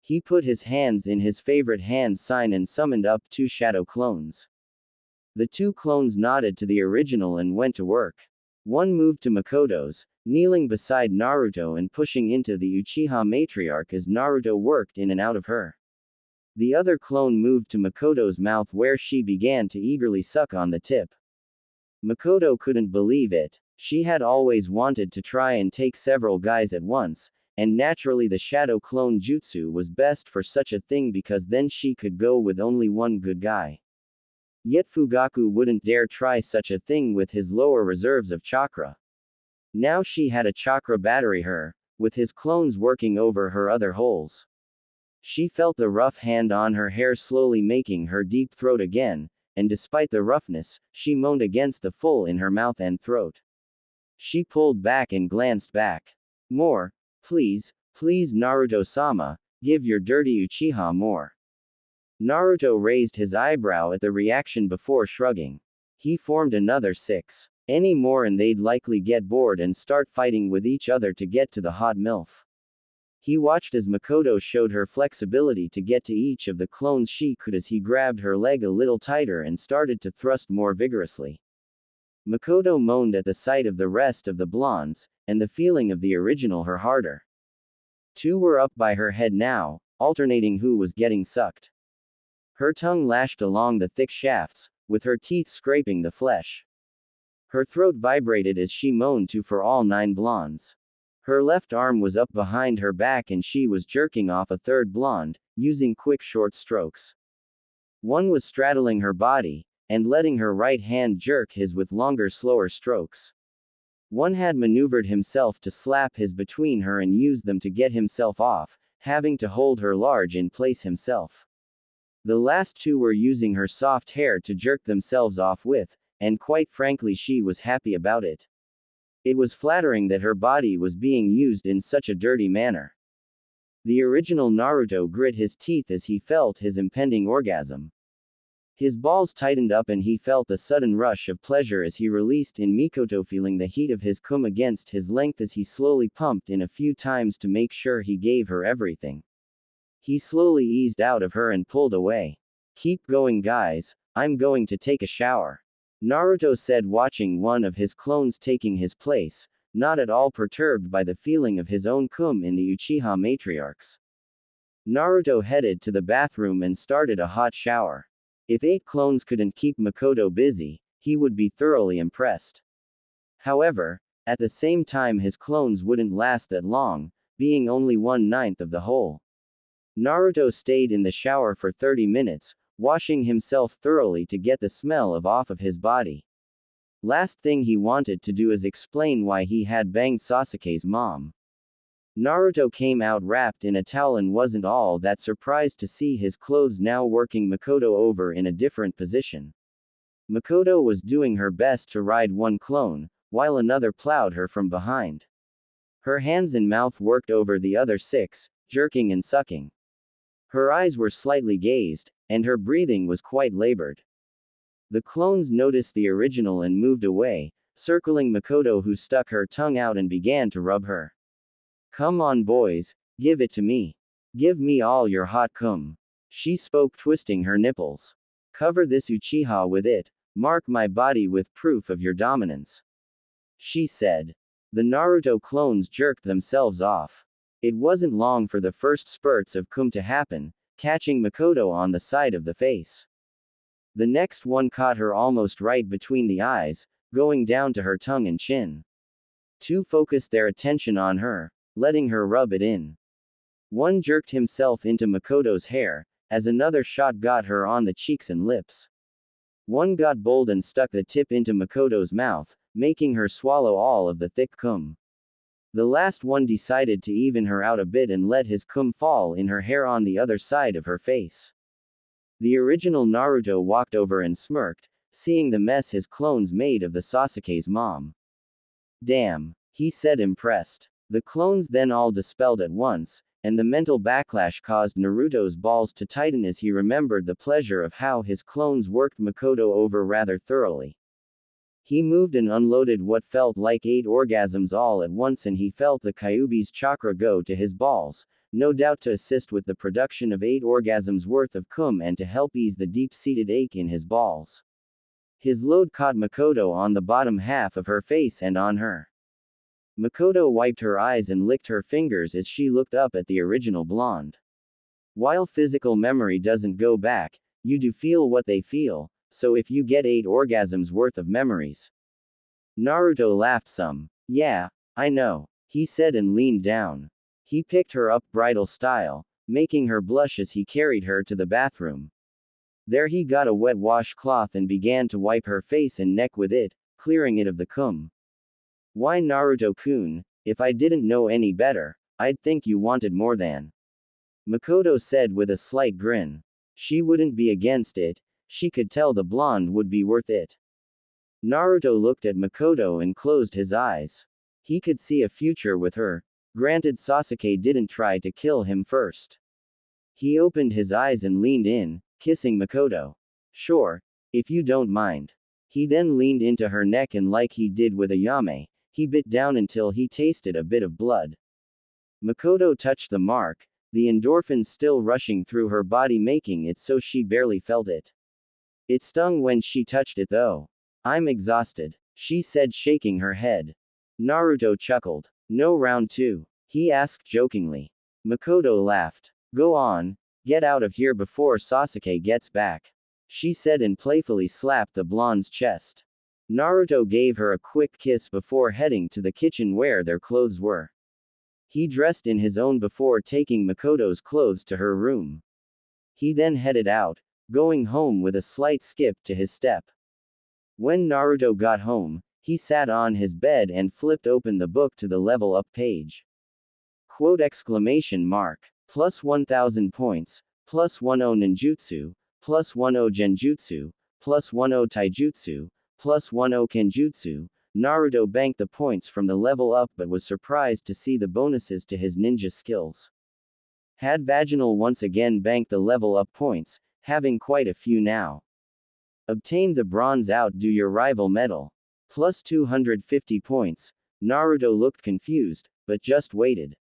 He put his hands in his favorite hand sign and summoned up 2 shadow clones. The 2 clones nodded to the original and went to work. One moved to Makoto's, kneeling beside Naruto and pushing into the Uchiha matriarch as Naruto worked in and out of her. The other clone moved to Makoto's mouth where she began to eagerly suck on the tip. Makoto couldn't believe it. She had always wanted to try and take several guys at once, and naturally the shadow clone jutsu was best for such a thing because then she could go with only one good guy. Yet Fugaku wouldn't dare try such a thing with his lower reserves of chakra. Now she had a chakra battery her, with his clones working over her other holes. She felt the rough hand on her hair slowly making her deep throat again, and despite the roughness, she moaned against the full in her mouth and throat. She pulled back and glanced back. More, please, please Naruto-sama, give your dirty Uchiha more. Naruto raised his eyebrow at the reaction before shrugging. He formed another 6. Any more and they'd likely get bored and start fighting with each other to get to the hot MILF. He watched as Makoto showed her flexibility to get to each of the clones she could as he grabbed her leg a little tighter and started to thrust more vigorously. Makoto moaned at the sight of the rest of the blondes, and the feeling of the original her harder. 2 were up by her head now, alternating who was getting sucked. Her tongue lashed along the thick shafts, with her teeth scraping the flesh. Her throat vibrated as she moaned to for all 9 blondes. Her left arm was up behind her back and she was jerking off a third blonde, using quick short strokes. One was straddling her body, and letting her right hand jerk his with longer slower strokes. One had maneuvered himself to slap his between her and use them to get himself off, having to hold her large in place himself. The last two were using her soft hair to jerk themselves off with, and quite frankly she was happy about it. It was flattering that her body was being used in such a dirty manner. The original Naruto grit his teeth as he felt his impending orgasm. His balls tightened up and he felt a sudden rush of pleasure as he released in Mikoto, feeling the heat of his cum against his length as he slowly pumped in a few times to make sure he gave her everything. He slowly eased out of her and pulled away. "Keep going guys, I'm going to take a shower," Naruto said, watching one of his clones taking his place, not at all perturbed by the feeling of his own cum in the Uchiha matriarchs. Naruto headed to the bathroom and started a hot shower. If 8 clones couldn't keep Makoto busy, he would be thoroughly impressed. However, at the same time his clones wouldn't last that long, being only 1/9 of the whole. Naruto stayed in the shower for 30 minutes, washing himself thoroughly to get the smell off of his body. Last thing he wanted to do is explain why he had banged Sasuke's mom. Naruto came out wrapped in a towel and wasn't all that surprised to see his clothes now working Makoto over in a different position. Makoto was doing her best to ride one clone, while another plowed her from behind. Her hands and mouth worked over the other 6, jerking and sucking. Her eyes were slightly gazed, and her breathing was quite labored. The clones noticed the original and moved away, circling Makoto, who stuck her tongue out and began to rub her. "Come on boys, give it to me. Give me all your hot cum," she spoke, twisting her nipples. "Cover this Uchiha with it, mark my body with proof of your dominance," she said. The Naruto clones jerked themselves off. It wasn't long for the first spurts of cum to happen, catching Makoto on the side of the face. The next one caught her almost right between the eyes, going down to her tongue and chin. Two focused their attention on her, letting her rub it in. One jerked himself into Makoto's hair, as another shot got her on the cheeks and lips. One got bold and stuck the tip into Makoto's mouth, making her swallow all of the thick cum. The last one decided to even her out a bit and let his cum fall in her hair on the other side of her face. The original Naruto walked over and smirked, seeing the mess his clones made of the Sasuke's mom. "Damn," he said, impressed. The clones then all dispelled at once, and the mental backlash caused Naruto's balls to tighten as he remembered the pleasure of how his clones worked Makoto over rather thoroughly. He moved and unloaded what felt like 8 orgasms all at once, and he felt the Kyuubi's chakra go to his balls, no doubt to assist with the production of 8 orgasms worth of cum and to help ease the deep-seated ache in his balls. His load caught Makoto on the bottom half of her face and on her. Makoto wiped her eyes and licked her fingers as she looked up at the original blonde. While physical memory doesn't go back, you do feel what they feel, so if you get 8 orgasms worth of memories. Naruto laughed some. "Yeah, I know," he said and leaned down. He picked her up bridal style, making her blush as he carried her to the bathroom. There he got a wet washcloth and began to wipe her face and neck with it, clearing it of the cum. "Why Naruto-kun, if I didn't know any better, I'd think you wanted more than," Makoto said with a slight grin. She wouldn't be against it, she could tell the blonde would be worth it. Naruto looked at Makoto and closed his eyes. He could see a future with her, granted Sasuke didn't try to kill him first. He opened his eyes and leaned in, kissing Makoto. "Sure, if you don't mind." He then leaned into her neck and, like he did with Ayame, he bit down until he tasted a bit of blood. Makoto touched the mark, the endorphins still rushing through her body, making it so she barely felt it. It stung when she touched it though. "I'm exhausted," she said, shaking her head. Naruto chuckled. "No round 2? He asked jokingly. Makoto laughed. "Go on, get out of here before Sasuke gets back," she said and playfully slapped the blonde's chest. Naruto gave her a quick kiss before heading to the kitchen where their clothes were. He dressed in his own before taking Makoto's clothes to her room. He then headed out, going home with a slight skip to his step. When Naruto got home, he sat on his bed and flipped open the book to the level up page. Quote exclamation mark. Plus 1000 points, plus 10 ninjutsu, plus 10 genjutsu, plus 10 taijutsu, plus 10 kenjutsu. Naruto banked the points from the level up but was surprised to see the bonuses to his ninja skills. Had Vaginal once again banked the level up points, having quite a few now. Obtained the bronze outdo your rival medal. Plus 250 points. Naruto looked confused, but just waited.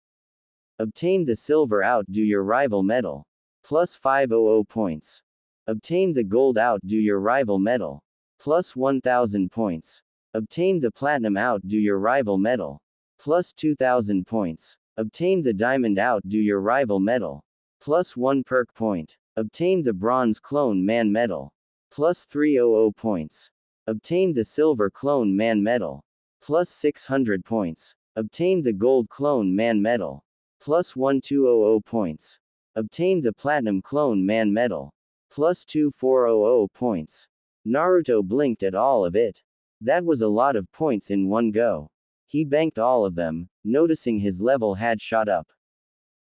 Obtained the silver outdo your rival medal. Plus 500 points. Obtained the gold outdo your rival medal. Plus 1000 points. Obtained the platinum outdo your rival medal. Plus 2000 points. Obtained the diamond outdo your rival medal. Plus 1 perk point. Obtained the bronze clone man medal. Plus 300 points. Obtained the silver clone man medal. Plus 600 points. Obtained the gold clone man medal. Plus 1200 points. Obtained the platinum clone man medal. Plus 2400 points. Naruto blinked at all of it. That was a lot of points in one go. He banked all of them, noticing his level had shot up.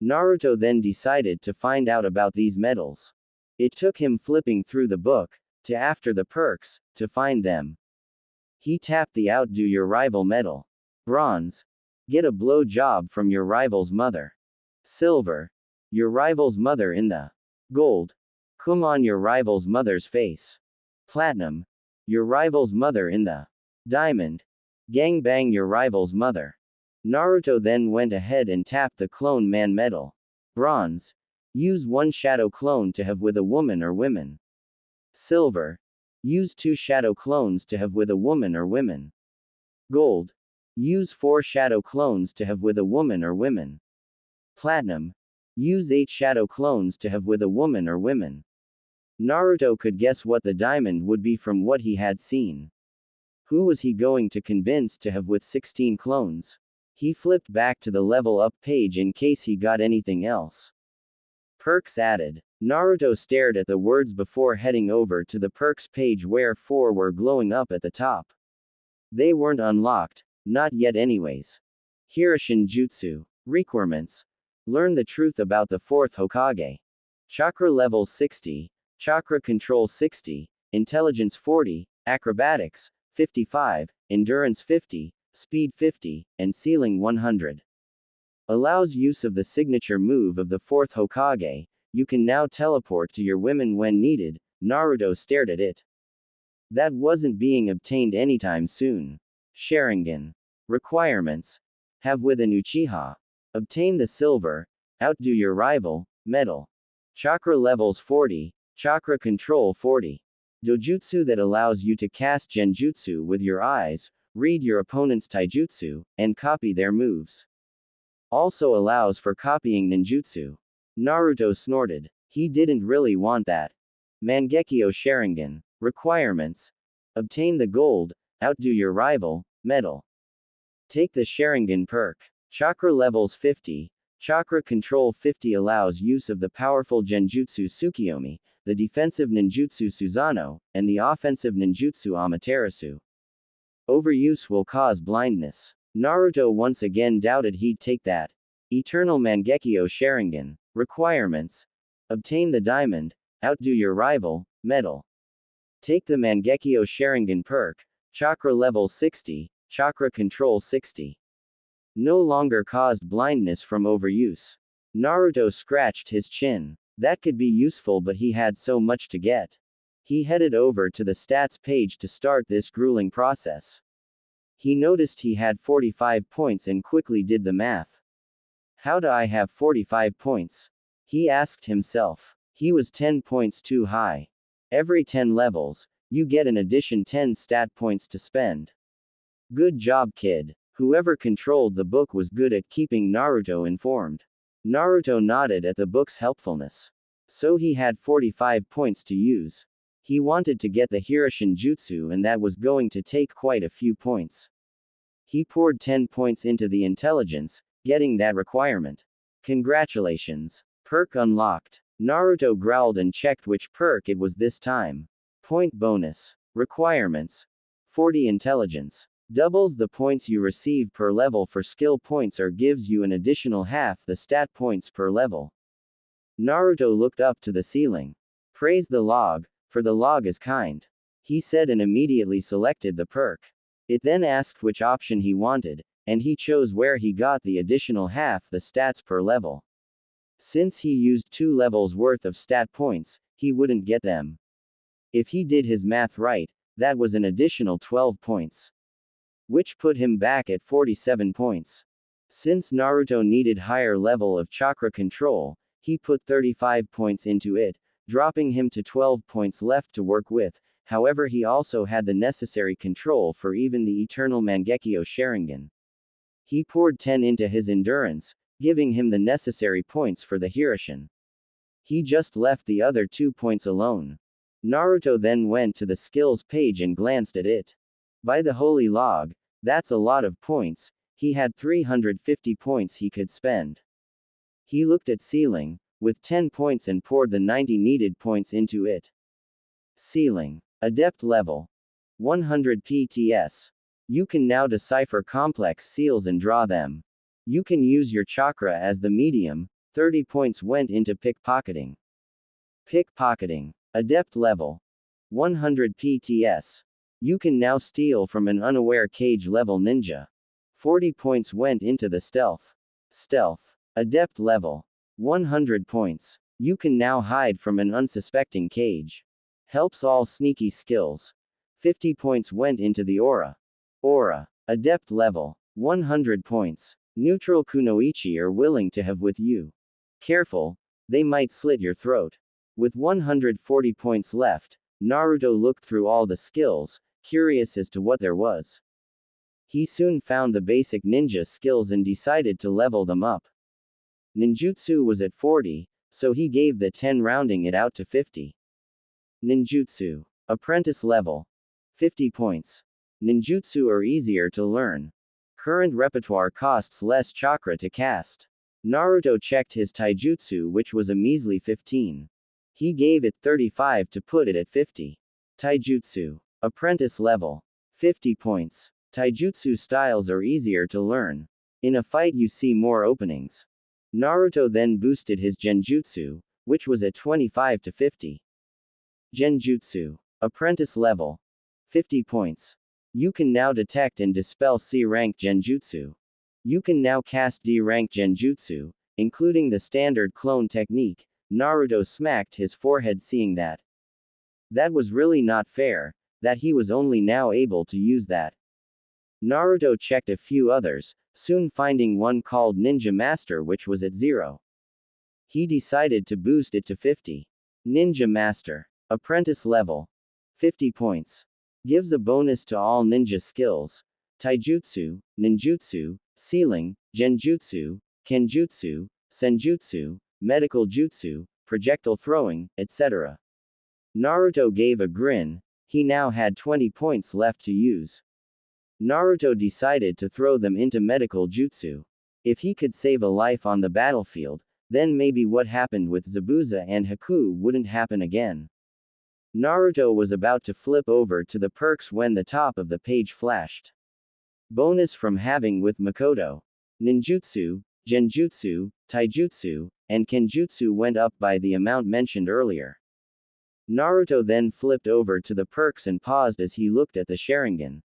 Naruto then decided to find out about these medals. It took him flipping through the book, to after the perks, to find them. He tapped the outdo your rival medal. Bronze. Get a blow job from your rival's mother. Silver. Your rival's mother in the. Gold. Come on your rival's mother's face. Platinum. Your rival's mother in the. Diamond. Gang bang your rival's mother. Naruto then went ahead and tapped the clone man medal. Bronze. Use one shadow clone to have with a woman or women. Silver. Use 2 shadow clones to have with a woman or women. Gold. Use 4 shadow clones to have with a woman or women. Platinum. Use 8 shadow clones to have with a woman or women. Naruto could guess what the diamond would be from what he had seen. Who was he going to convince to have with 16 clones? He flipped back to the level up page in case he got anything else. Perks added. Naruto stared at the words before heading over to the perks page where 4 were glowing up at the top. They weren't unlocked, not yet anyways. Hiroshin Jutsu. Requirements. Learn the truth about the 4th Hokage. Chakra level 60, Chakra control 60, Intelligence 40, Acrobatics 55, Endurance 50, Speed 50, and Ceiling 100. Allows use of the signature move of the 4th Hokage. You can now teleport to your women when needed. Naruto stared at it. That wasn't being obtained anytime soon. Sharingan. Requirements. Have with an Uchiha. Obtain the silver. Outdo your rival. Medal. Chakra levels 40. Chakra control 40. Dojutsu that allows you to cast genjutsu with your eyes, read your opponent's taijutsu, and copy their moves. Also allows for copying ninjutsu. Naruto snorted. He didn't really want that. Mangekyo Sharingan. Requirements. Obtain the gold. Outdo your rival. Medal. Take the Sharingan perk. Chakra levels 50. Chakra control 50 allows use of the powerful genjutsu Tsukiyomi, the defensive ninjutsu Susanoo, and the offensive ninjutsu Amaterasu. Overuse will cause blindness. Naruto once again doubted he'd take that. Eternal Mangekyo Sharingan. Requirements. Obtain the diamond. Outdo your rival. Medal. Take the Mangekyo Sharingan perk. Chakra level 60. Chakra control 60. No longer caused blindness from overuse. Naruto scratched his chin. That could be useful, but he had so much to get. He headed over to the stats page to start this grueling process. He noticed he had 45 points and quickly did the math. How do I have 45 points? He asked himself. He was 10 points too high. Every 10 levels, you get an addition 10 stat points to spend. Good job, kid. Whoever controlled the book was good at keeping Naruto informed. Naruto nodded at the book's helpfulness. So he had 45 points to use. He wanted to get the Hiroshin Jutsu, and that was going to take quite a few points. He poured 10 points into the intelligence, getting that requirement. Congratulations. Perk unlocked. Naruto growled and checked which perk it was this time. Point bonus. Requirements. 40 intelligence. Doubles the points you receive per level for skill points or gives you an additional half the stat points per level. Naruto looked up to the ceiling. Praise the log, for the log is kind. He said and immediately selected the perk. It then asked which option he wanted, and he chose where he got the additional half the stats per level. Since he used 2 levels worth of stat points, he wouldn't get them. If he did his math right, that was an additional 12 points. Which put him back at 47 points. Since Naruto needed higher level of chakra control, he put 35 points into it, dropping him to 12 points left to work with. However, he also had the necessary control for even the eternal Mangekyo Sharingan. He poured 10 into his endurance, giving him the necessary points for the Hirishin. He just left the other 2 points alone. Naruto then went to the skills page and glanced at it. By the holy log, that's a lot of points. He had 350 points he could spend. He looked at ceiling, with 10 points and poured the 90 needed points into it. Ceiling. Adept level. 100 PTS. You can now decipher complex seals and draw them. You can use your chakra as the medium. 30 points went into pickpocketing. Pickpocketing. Adept level. 100 PTS. You can now steal from an unaware cage level ninja. 40 points went into the stealth. Stealth. Adept level. 100 points. You can now hide from an unsuspecting cage. Helps all sneaky skills. 50 points went into the aura. Aura. Adept level. 100 points. Neutral kunoichi are willing to have with you. Careful, they might slit your throat. With 140 points left, Naruto looked through all the skills, curious as to what there was. He soon found the basic ninja skills and decided to level them up. Ninjutsu was at 40, so he gave the 10 rounding it out to 50. Ninjutsu. Apprentice level. 50 points. Ninjutsu are easier to learn. Current repertoire costs less chakra to cast. Naruto checked his taijutsu, which was a measly 15. He gave it 35 to put it at 50. Taijutsu. Apprentice level. 50 points. Taijutsu styles are easier to learn. In a fight you see more openings. Naruto then boosted his genjutsu, which was at 25 to 50. Genjutsu. Apprentice level. 50 points. You can now detect and dispel C-rank genjutsu. You can now cast D-rank genjutsu, including the standard clone technique. Naruto smacked his forehead seeing that. That was really not fair, that he was only now able to use that. Naruto checked a few others, soon finding one called Ninja Master which was at 0. He decided to boost it to 50. Ninja Master. Apprentice level. 50 points. Gives a bonus to all ninja skills. Taijutsu, ninjutsu, sealing, genjutsu, kenjutsu, senjutsu, medical jutsu, projectile throwing, etc. Naruto gave a grin. He now had 20 points left to use. Naruto decided to throw them into medical jutsu. If he could save a life on the battlefield, then maybe what happened with Zabuza and Haku wouldn't happen again. Naruto was about to flip over to the perks when the top of the page flashed. Bonus from having with Makoto. Ninjutsu, genjutsu, taijutsu, and kenjutsu went up by the amount mentioned earlier. Naruto then flipped over to the perks and paused as he looked at the Sharingan.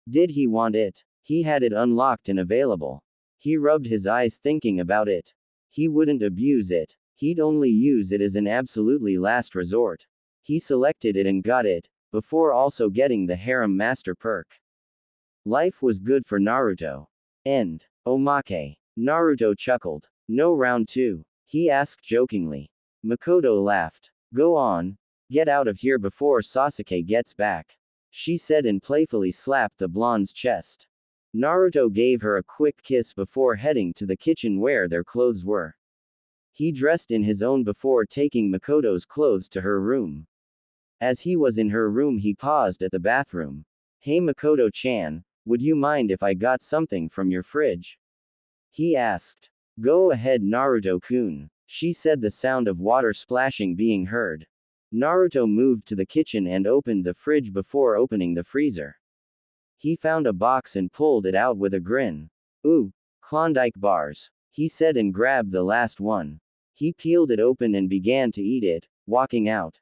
Did he want it? He had it unlocked and available. He rubbed his eyes thinking about it. He wouldn't abuse it. He'd only use it as an absolutely last resort. He selected it and got it, before also getting the Harem Master perk. Life was good for Naruto. End. Omake. Naruto chuckled. No round 2? He asked jokingly. Makoto laughed. Go on. Get out of here before Sasuke gets back. She said and playfully slapped the blonde's chest. Naruto gave her a quick kiss before heading to the kitchen where their clothes were. He dressed in his own before taking Makoto's clothes to her room. As he was in her room he paused at the bathroom. Hey Makoto-chan, would you mind if I got something from your fridge? He asked. Go ahead, Naruto-kun. She said, the sound of water splashing being heard. Naruto moved to the kitchen and opened the fridge before opening the freezer. He found a box and pulled it out with a grin. Ooh, Klondike bars, he said and grabbed the last one. He peeled it open and began to eat it, walking out.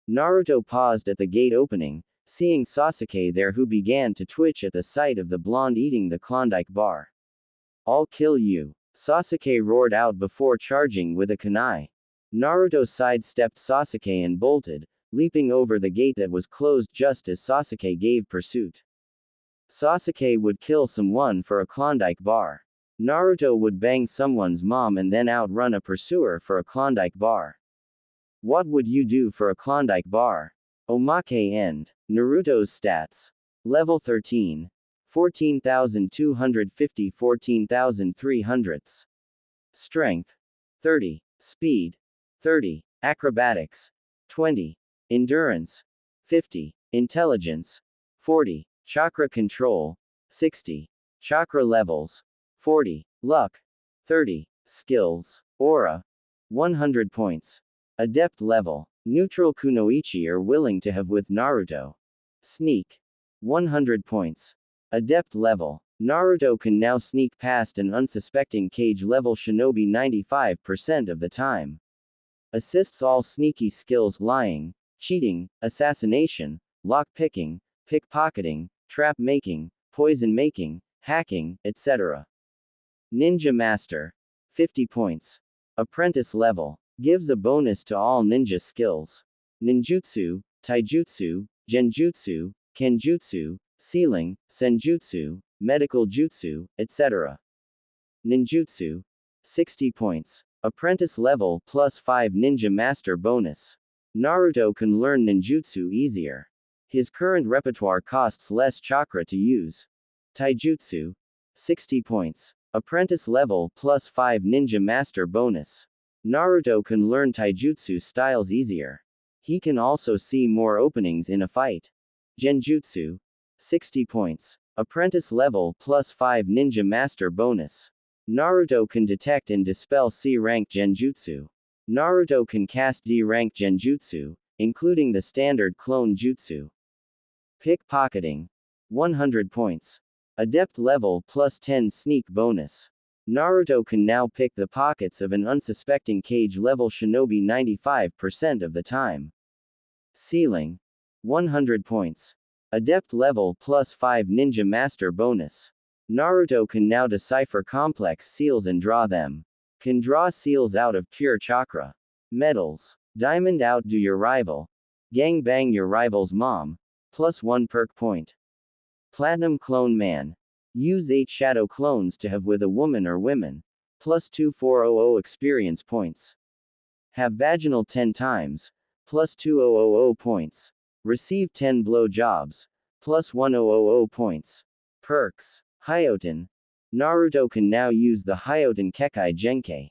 Naruto paused at the gate opening, seeing Sasuke there, who began to twitch at the sight of the blonde eating the Klondike bar. I'll kill you, Sasuke roared out before charging with a kunai. Naruto sidestepped Sasuke and bolted, leaping over the gate that was closed just as Sasuke gave pursuit. Sasuke would kill someone for a Klondike bar. Naruto would bang someone's mom and then outrun a pursuer for a Klondike bar. What would you do for a Klondike bar? Omake end. Naruto's stats. Level 13. 14,250, 14,300. Strength. 30. Speed. 30. Acrobatics. 20. Endurance. 50. Intelligence. 40. Chakra control. 60. Chakra levels. 40. Luck. 30. Skills. Aura. 100 points. Adept level. Neutral kunoichi are willing to have with Naruto. Sneak. 100 points. Adept level. Naruto can now sneak past an unsuspecting cage level shinobi 95% of the time. Assists all sneaky skills: lying, cheating, assassination, lock-picking, pickpocketing, trap-making, poison-making, hacking, etc. Ninja Master. 50 points. Apprentice level. Gives a bonus to all ninja skills. Ninjutsu, taijutsu, genjutsu, kenjutsu, sealing, senjutsu, medical jutsu, etc. Ninjutsu. 60 points. Apprentice level plus 5 ninja master bonus. Naruto can learn ninjutsu easier. His current repertoire costs less chakra to use. Taijutsu. 60 points. Apprentice level plus 5 ninja master bonus. Naruto can learn taijutsu styles easier. He can also see more openings in a fight. Genjutsu. 60 points. Apprentice level plus 5 ninja master bonus. Naruto can detect and dispel C-rank genjutsu. Naruto can cast D-rank genjutsu, including the standard clone jutsu. Pickpocketing. 100 points. Adept level plus 10 sneak bonus. Naruto can now pick the pockets of an unsuspecting cage level shinobi 95% of the time. Sealing. 100 points. Adept level plus 5 ninja master bonus. Naruto can now decipher complex seals and draw them. Can draw seals out of pure chakra. Medals. Diamond: outdo your rival. Gang bang your rival's mom. Plus 1 perk point. Platinum: clone man. Use 8 shadow clones to have with a woman or women. Plus 2400 experience points. Have vaginal 10 times. Plus 2000 points. Receive 10 blow jobs. Plus 1000 points. Perks. Hyoten. Naruto can now use the Hyoten Kekai Genkai.